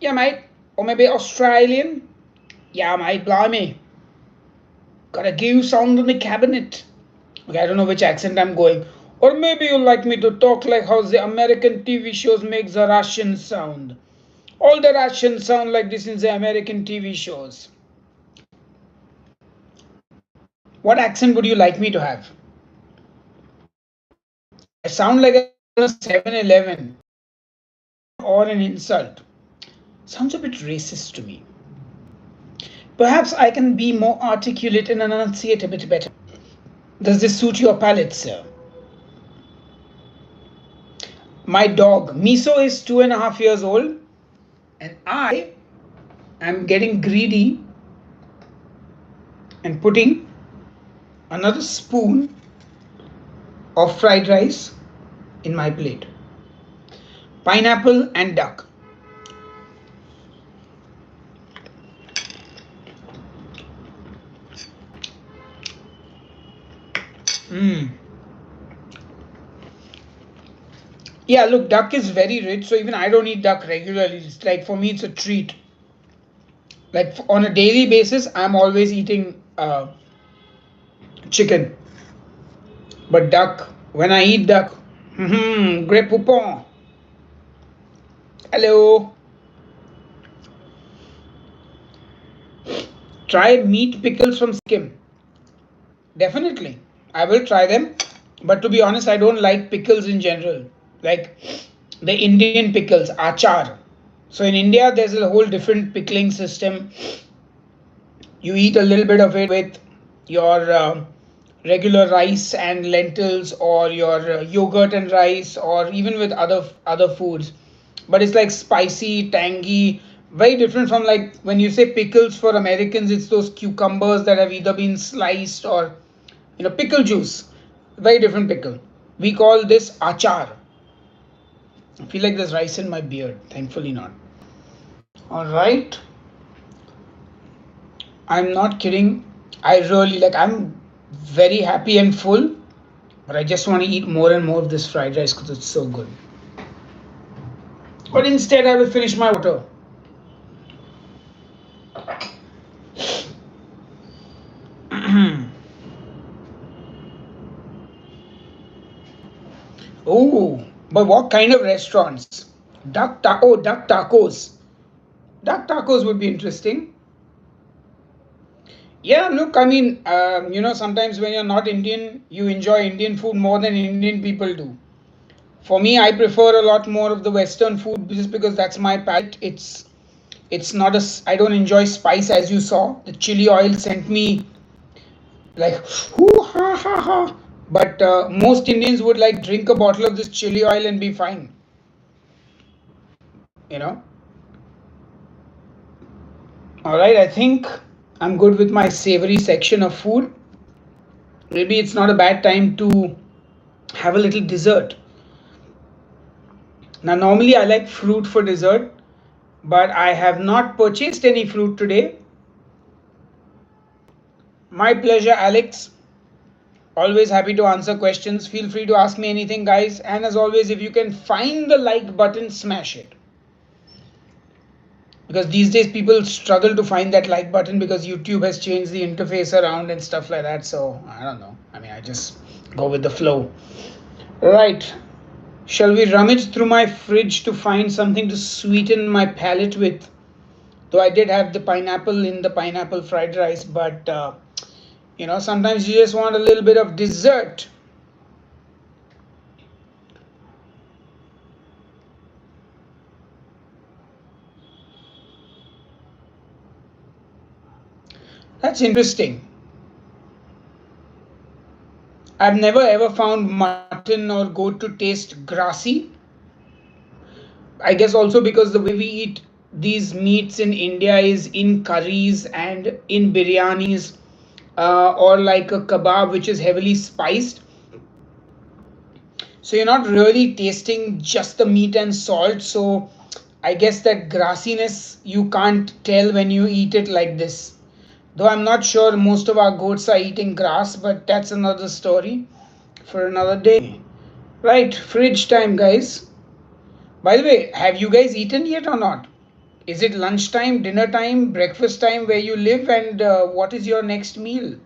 Speaker 1: mate. Or maybe Australian? Yeah, mate, blimey. Got a goose sound in the cabinet. Okay, I don't know which accent I'm going. Or maybe you like me to talk like how the American TV shows make the Russian sound. All the Russians sound like this in the American TV shows. What accent would you like me to have? I sound like a 7-Eleven or an insult. Sounds a bit racist to me. Perhaps I can be more articulate and enunciate a bit better. Does this suit your palate, sir? My dog, Miso, is 2.5 years old, and I am getting greedy and putting another spoon of fried rice in my plate. Pineapple and duck. Mmm. Yeah, look, duck is very rich, so even I don't eat duck regularly. It's like for me, it's a treat. Like on a daily basis, I'm always eating chicken, but duck. When I eat duck, Grey Poupon. Hello. Try meat pickles from Sikkim. Definitely, I will try them. But to be honest, I don't like pickles in general. Like the Indian pickles, achar. So in India, there's a whole different pickling system. You eat a little bit of it with your regular rice and lentils, or your yogurt and rice, or even with other foods. But it's like spicy, tangy, very different from, like, when you say pickles for Americans, it's those cucumbers that have either been sliced or pickle juice. Very different pickle. We call this achar. I feel like there's rice in my beard. Thankfully not. All right. I'm not kidding. I really like. I'm very happy and full, but I just want to eat more and more of this fried rice because it's so good. But instead, I will finish my water. Oh, but what kind of restaurants? Duck tacos. Duck tacos would be interesting. Yeah, look, I mean, sometimes when you're not Indian, you enjoy Indian food more than Indian people do. For me, I prefer a lot more of the Western food just because that's my palate. It's not a. I don't enjoy spice, as you saw. The chili oil sent me like hoo ha ha ha. But most Indians would like drink a bottle of this chili oil and be fine. You know. All right, I think I'm good with my savory section of food. Maybe it's not a bad time to have a little dessert. Now, normally I like fruit for dessert, but I have not purchased any fruit today. My pleasure, Alex. Always happy to answer questions. Feel free to ask me anything, guys. And as always, if you can find the like button, smash it. Because these days people struggle to find that like button because YouTube has changed the interface around and stuff like that. So I don't know. I mean, I just go with the flow. Right. Shall we rummage through my fridge to find something to sweeten my palate with? Though I did have the pineapple in the pineapple fried rice, but sometimes you just want a little bit of dessert. That's interesting. I've never ever found mutton or goat to taste grassy. I guess also because the way we eat these meats in India is in curries and in biryanis, or like a kebab which is heavily spiced. So you're not really tasting just the meat and salt. So I guess that grassiness you can't tell when you eat it like this. Though I'm not sure most of our goats are eating grass, but that's another story for another day. Right, fridge time, guys. By the way, have you guys eaten yet or not? Is it lunchtime, dinner time, breakfast time where you live, and what is your next meal?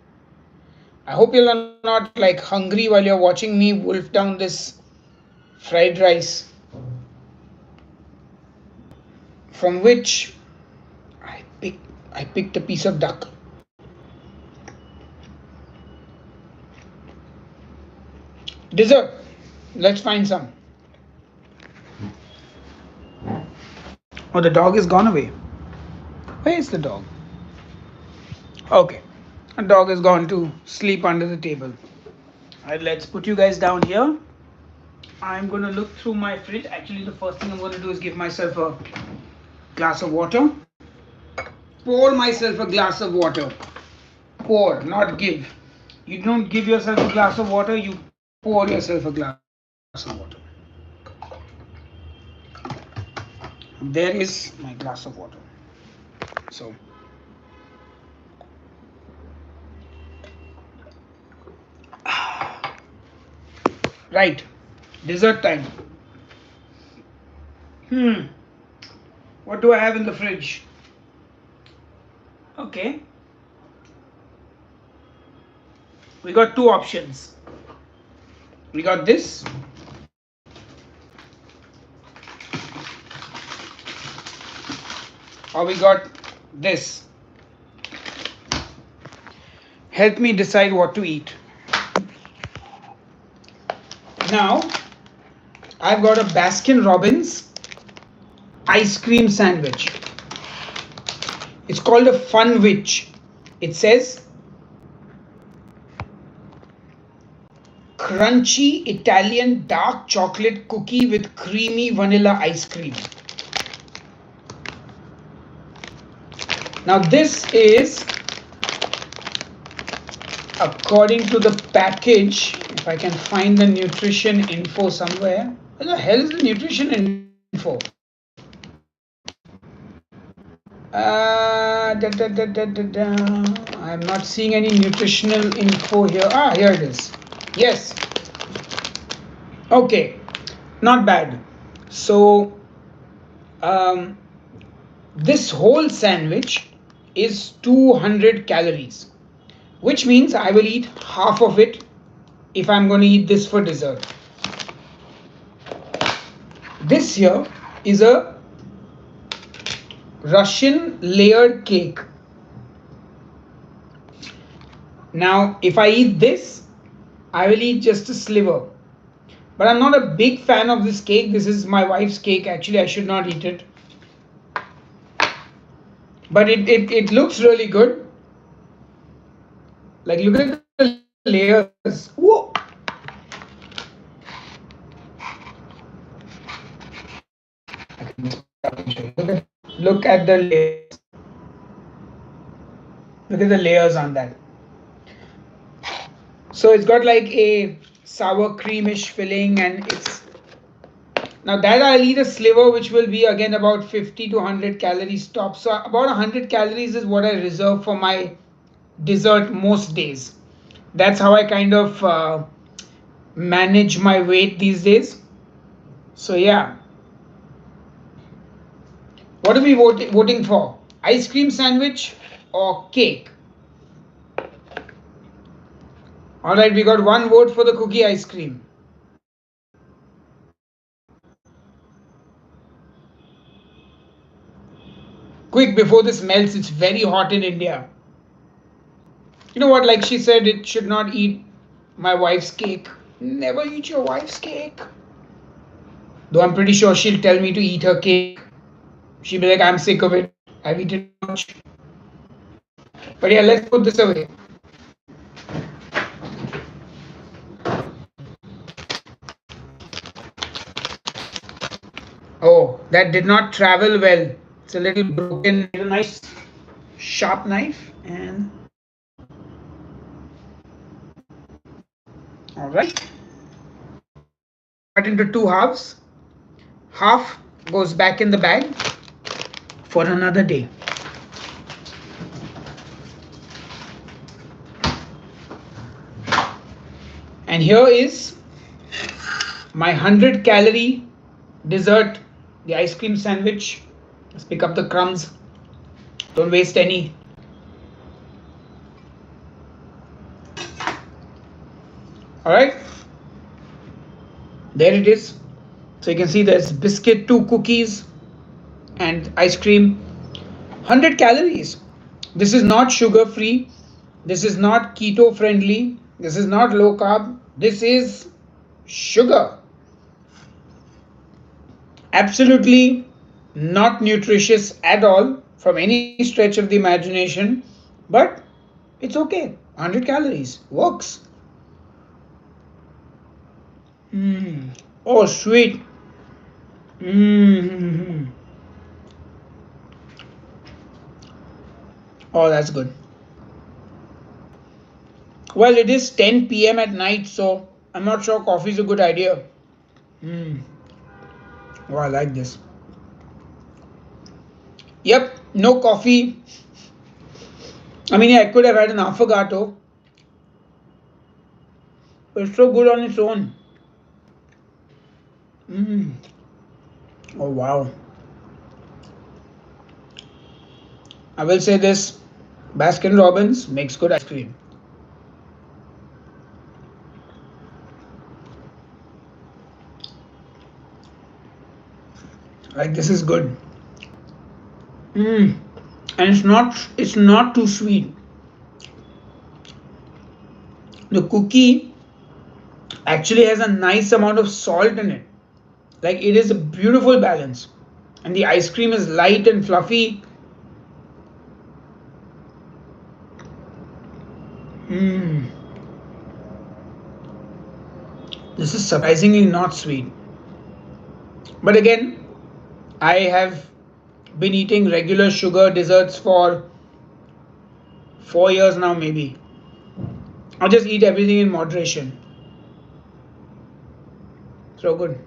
Speaker 1: I hope you're not like hungry while you're watching me wolf down this fried rice, from which I picked I picked a piece of duck. Dessert. Let's find some. Oh, the dog is gone away. Where is the dog? Okay. The dog has gone to sleep under the table. Alright, let's put you guys down here. I'm going to look through my fridge. Actually, the first thing I'm going to do is give myself a glass of water. Pour myself a glass of water. Pour, not give. You don't give yourself a glass of water, you pour yourself a glass of water. There is my glass of water. So, right, dessert time. What do I have in the fridge? Okay, we got two options. We got this. Or we got this. Help me decide what to eat. Now, I've got a Baskin Robbins ice cream sandwich. It's called a Funwich. It says crunchy Italian dark chocolate cookie with creamy vanilla ice cream. Now this is, according to the package, if I can find the nutrition info somewhere. Where the hell is the nutrition info? I'm not seeing any nutritional info here. Here it is. Yes. Okay, not bad. So this whole sandwich is 200 calories, which means I will eat half of it if I'm going to eat this for dessert. This here is a Russian layered cake. Now, if I eat this, I will eat just a sliver. But I'm not a big fan of this cake. This is my wife's cake. Actually, I should not eat it. But it looks really good. Like, look at the layers. Whoa! Look at the layers. Look at the layers on that. So it's got like a sour creamish filling, and it's now that I'll eat a sliver, which will be again about 50 to 100 calories top. So about 100 calories is what I reserve for my dessert most days. That's how I kind of manage my weight these days. So yeah, what are we voting for? Ice cream sandwich or cake? Alright, we got one vote for the cookie ice cream. Quick, before this melts, it's very hot in India. You know what, like she said, it should not eat my wife's cake. Never eat your wife's cake. Though I'm pretty sure she'll tell me to eat her cake. She'll be like, I'm sick of it. I've eaten too much. But yeah, let's put this away. Oh, that did not travel well. It's a little broken. A nice sharp knife, and all right. Cut into two halves. Half goes back in the bag for another day. And here is my 100 calorie dessert, the ice cream sandwich. Let's pick up the crumbs. Don't waste any. Alright. There it is. So you can see there's biscuit, 2 cookies, and ice cream. 100 calories. This is not sugar free. This is not keto friendly. This is not low carb. This is sugar. Absolutely not nutritious at all from any stretch of the imagination, but it's okay. 100 calories works. Mm. Oh, sweet. Mm. Oh, that's good. Well, it is 10 p.m. at night, so I'm not sure coffee is a good idea. Mm. Oh, I like this. Yep, no coffee. I mean, yeah, I could have had an affogato, but it's so good on its own. Mm. Oh, wow. I will say this, Baskin Robbins makes good ice cream. Like, this is good. Mm. And it's not too sweet. The cookie actually has a nice amount of salt in it. Like, it is a beautiful balance. And the ice cream is light and fluffy. Mm. This is surprisingly not sweet. But again, I have been eating regular sugar desserts for 4 years now, maybe. I just eat everything in moderation. So good.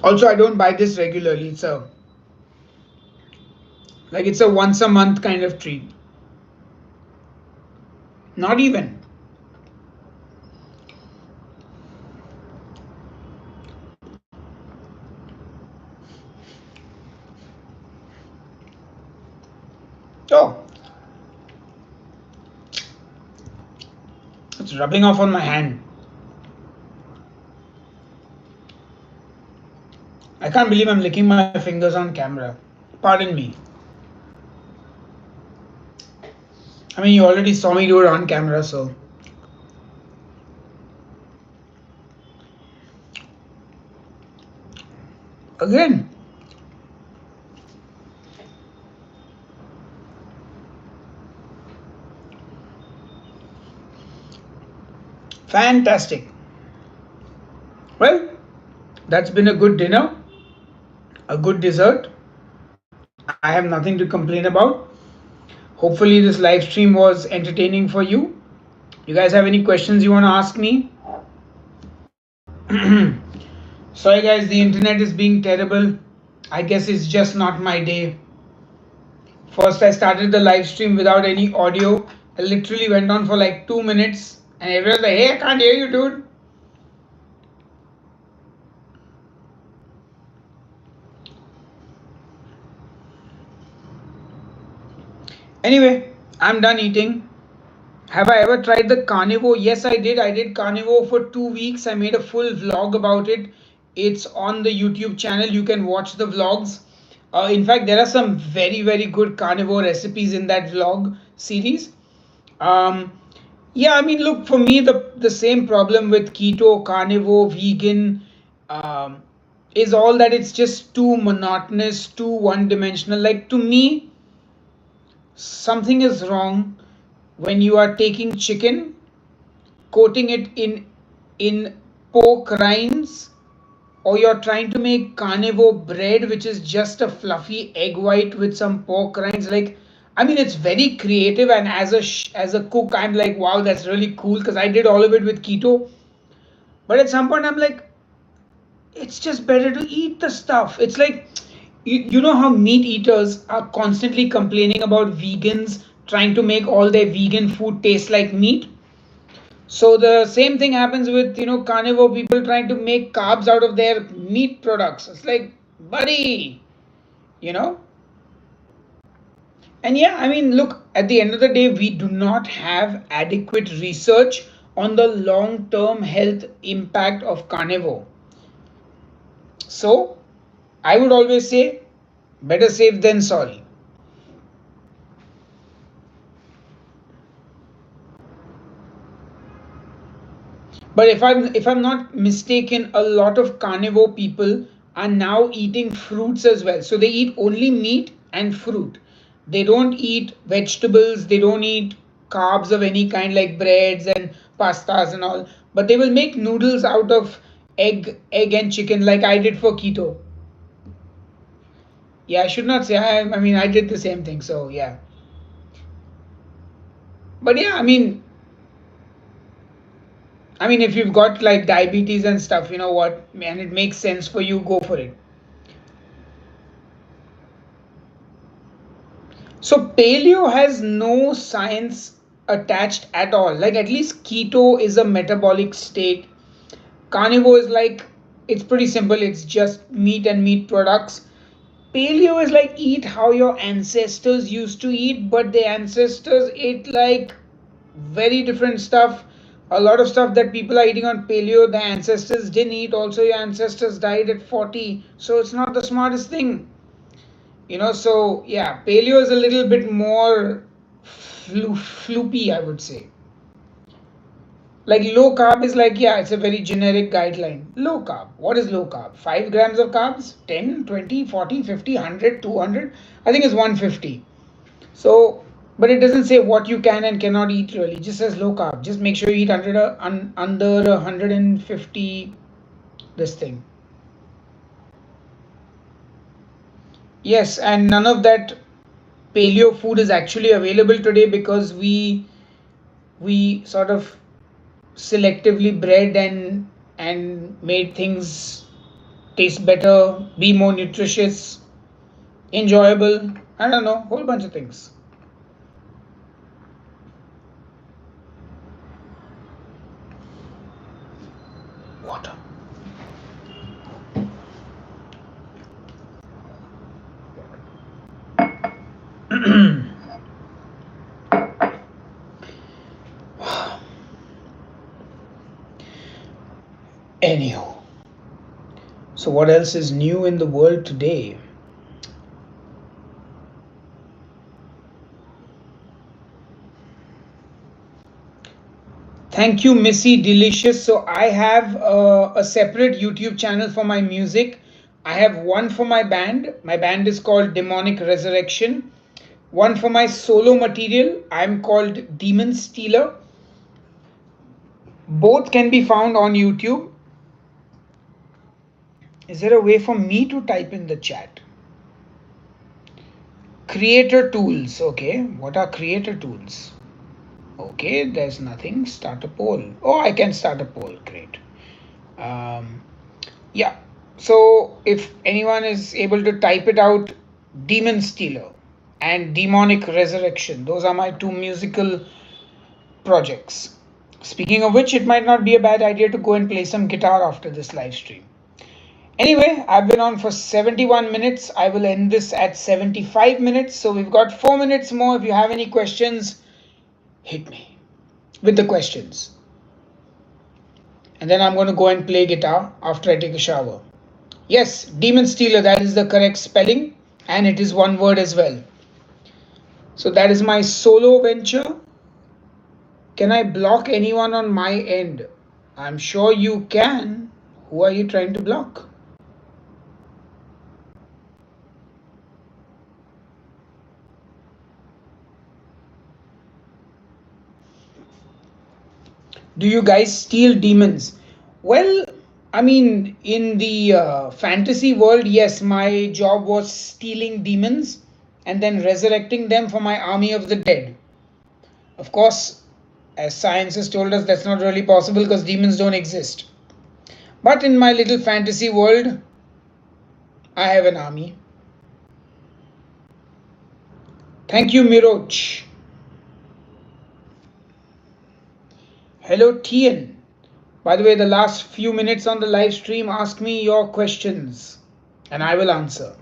Speaker 1: Also, I don't buy this regularly. It's a once a month kind of treat. Not even. Oh, it's rubbing off on my hand. I can't believe I'm licking my fingers on camera. Pardon me. I mean, you already saw me do it on camera, so. Again. Fantastic. Well, that's been a good dinner, a good dessert. I have nothing to complain about. Hopefully, this live stream was entertaining for you. You guys have any questions you want to ask me? Sorry, guys, the internet is being terrible. I guess it's just not my day. First, I started the live stream without any audio. I literally went on for like 2 minutes, and everyone's like, "Hey, I can't hear you, dude." Anyway, I'm done eating. Have I ever tried the carnivore? Yes, I did. I did carnivore for 2 weeks. I made a full vlog about it. It's on the YouTube channel. You can watch the vlogs. In fact, there are some very, very good carnivore recipes in that vlog series. Um, yeah, I mean, look, for me, the same problem with keto, carnivore, vegan um, is all that it's just too monotonous, too one dimensional. Like, to me, something is wrong when you are taking chicken, coating it in pork rinds, or you're trying to make carnivore bread, which is just a fluffy egg white with some pork rinds. Like, I mean, it's very creative, and as a cook, I'm like, wow, that's really cool because I did all of it with keto. But at some point, I'm like, it's just better to eat the stuff. It's like, you know how meat eaters are constantly complaining about vegans trying to make all their vegan food taste like meat. So the same thing happens with carnivore people trying to make carbs out of their meat products. It's like, buddy, you know. And yeah, I mean, look, at the end of the day, we do not have adequate research on the long-term health impact of carnivore. So I would always say, better safe than sorry. But if I'm not mistaken, a lot of carnivore people are now eating fruits as well. So they eat only meat and fruit. They don't eat vegetables, they don't eat carbs of any kind like breads and pastas and all. But they will make noodles out of egg and chicken like I did for keto. Yeah, I should not say I mean I did the same thing, so yeah. But yeah, I mean, if you've got like diabetes and stuff, you know what, and it makes sense for you, go for it. So paleo has no science attached at all. Like at least keto is a metabolic state. Carnivore is like it's pretty simple. It's just meat and meat products. Paleo is like eat how your ancestors used to eat, but the ancestors ate like very different stuff. A lot of stuff that people are eating on paleo, the ancestors didn't eat. Also, your ancestors died at 40, so it's not the smartest thing. So yeah, paleo is a little bit more floopy, I would say. Like low carb is like, yeah, it's a very generic guideline. Low carb. What is low carb? 5 grams of carbs? 10, 20, 40, 50, 100, 200? I think it's 150. So, but it doesn't say what you can and cannot eat really. It just says low carb. Just make sure you eat under 150 this thing. Yes, and none of that paleo food is actually available today because we sort of selectively bred and made things taste better, be more nutritious, enjoyable. I don't know, whole bunch of things. Water. Anyhow, so what else is new in the world today? Thank you, Missy Delicious. So I have a separate YouTube channel for my music. I have one for my band. My band is called Demonic Resurrection. One for my solo material. I'm called Demon Stealer. Both can be found on YouTube. Is there a way for me to type in the chat? Creator tools. Okay. What are creator tools? Okay, there's nothing. Start a poll. Oh, I can start a poll. Great. Um, yeah. So if anyone is able to type it out, Demon Stealer and Demonic Resurrection, those are my two musical projects. Speaking of which, it might not be a bad idea to go and play some guitar after this live stream. Anyway, I've been on for 71 minutes. I will end this at 75 minutes. So we've got 4 minutes more. If you have any questions, hit me with the questions. And then I'm going to go and play guitar after I take a shower. Yes, Demon Stealer, that is the correct spelling. And it is one word as well. So that is my solo venture. Can I block anyone on my end? I'm sure you can. Who are you trying to block? Do you guys steal demons? Well, I mean, in the fantasy world, yes, my job was stealing demons and then resurrecting them for my army of the dead. Of course, as science has told us, that's not really possible because demons don't exist. But in my little fantasy world, I have an army. Thank you, Miroch. Hello, Tian. By the way, the last few minutes on the live stream, ask me your questions and I will answer.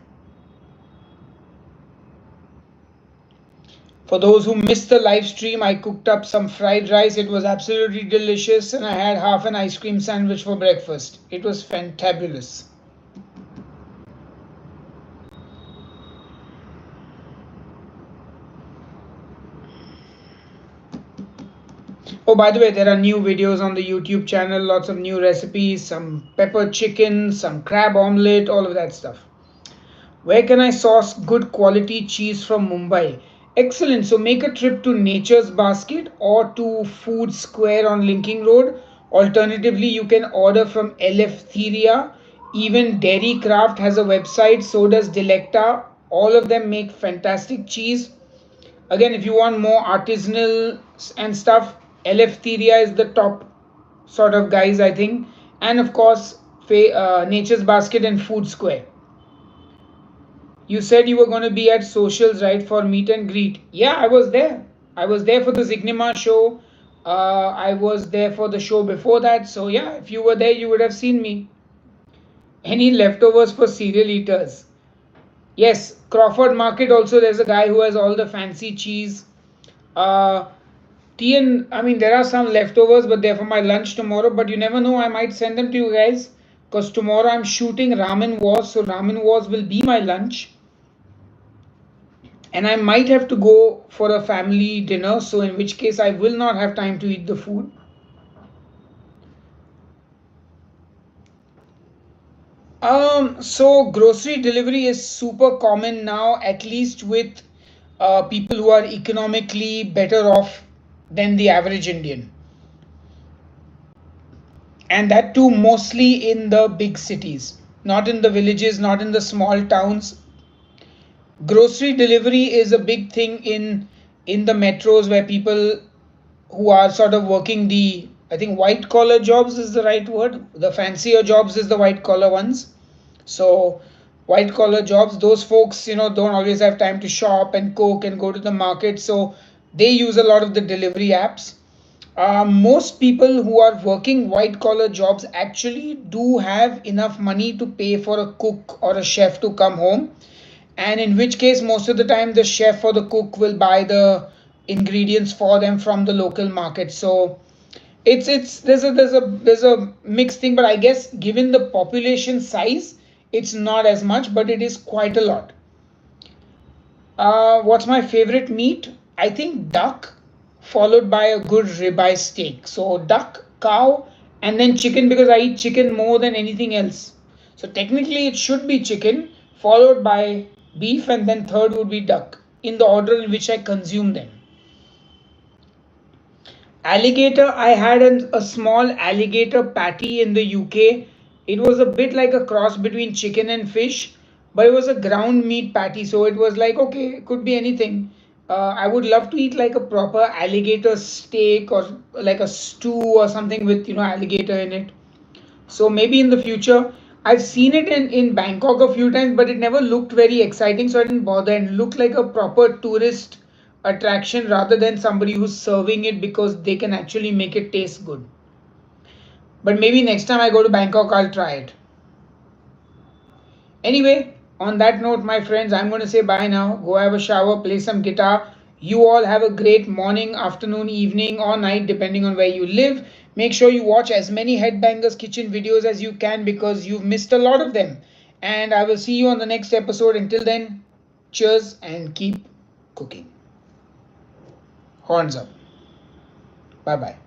Speaker 1: For those who missed the live stream, I cooked up some fried rice. It was absolutely delicious, and I had half an ice cream sandwich for breakfast. It was fantabulous. Oh, by the way, there are new videos on the YouTube channel, lots of new recipes, some pepper chicken, some crab omelette, all of that stuff. Where can I source good quality cheese from Mumbai? Excellent. So make a trip to Nature's Basket or to Food Square on Linking Road. Alternatively, you can order from Eleftheria. Even Dairy Craft has a website, so does Delecta. All of them make fantastic cheese. Again, if you want more artisanal and stuff, Eleftheria is the top sort of guys, I think. And of course, Nature's Basket and Food Square. You said you were going to be at socials, right, for meet and greet. Yeah, I was there. I was there for the Zignima show. I was there for the show before that. So, yeah, if you were there, you would have seen me. Any leftovers for serial eaters? Yes, Crawford Market also, there's a guy who has all the fancy cheese. Uh, Tea and, I mean, there are some leftovers, but they're for my lunch tomorrow. But you never know, I might send them to you guys because tomorrow I'm shooting Ramen Wars. So, Ramen Wars will be my lunch. And I might have to go for a family dinner, so in which case I will not have time to eat the food. So grocery delivery is super common now, at least with people who are economically better off than the average Indian, and that too mostly in the big cities, not in the villages, not in the small towns. Grocery delivery is a big thing in the metros where people who are sort of working the, I think white collar jobs is the right word. The fancier jobs is the white collar ones. So white collar jobs, those folks, don't always have time to shop and cook and go to the market. So they use a lot of the delivery apps. Most people who are working white collar jobs actually do have enough money to pay for a cook or a chef to come home, and in which case most of the time the chef or the cook will buy the ingredients for them from the local market. So it's there's a mixed thing, but I guess given the population size it's not as much, but it is quite a lot. What's my favorite meat? I think duck, followed by a good ribeye steak. So duck, cow, and then chicken, because I eat chicken more than anything else. So technically it should be chicken, followed by beef, and then third would be duck, in the order in which I consume them. Alligator, I had a small alligator patty in the UK. It was a bit like a cross between chicken and fish, but it was a ground meat patty, so it was like, okay, it could be anything. I would love to eat like a proper alligator steak or like a stew or something with, alligator in it. So maybe in the future, I've seen it in Bangkok a few times, but it never looked very exciting, so I didn't bother, and it looked like a proper tourist attraction rather than somebody who's serving it because they can actually make it taste good. But maybe next time I go to Bangkok, I'll try it. Anyway, on that note, my friends, I'm going to say bye now. Go have a shower, play some guitar. You all have a great morning, afternoon, evening, or night, depending on where you live. Make sure you watch as many Headbangers Kitchen videos as you can because you've missed a lot of them. And I will see you on the next episode. Until then, cheers and keep cooking. Horns up. Bye bye.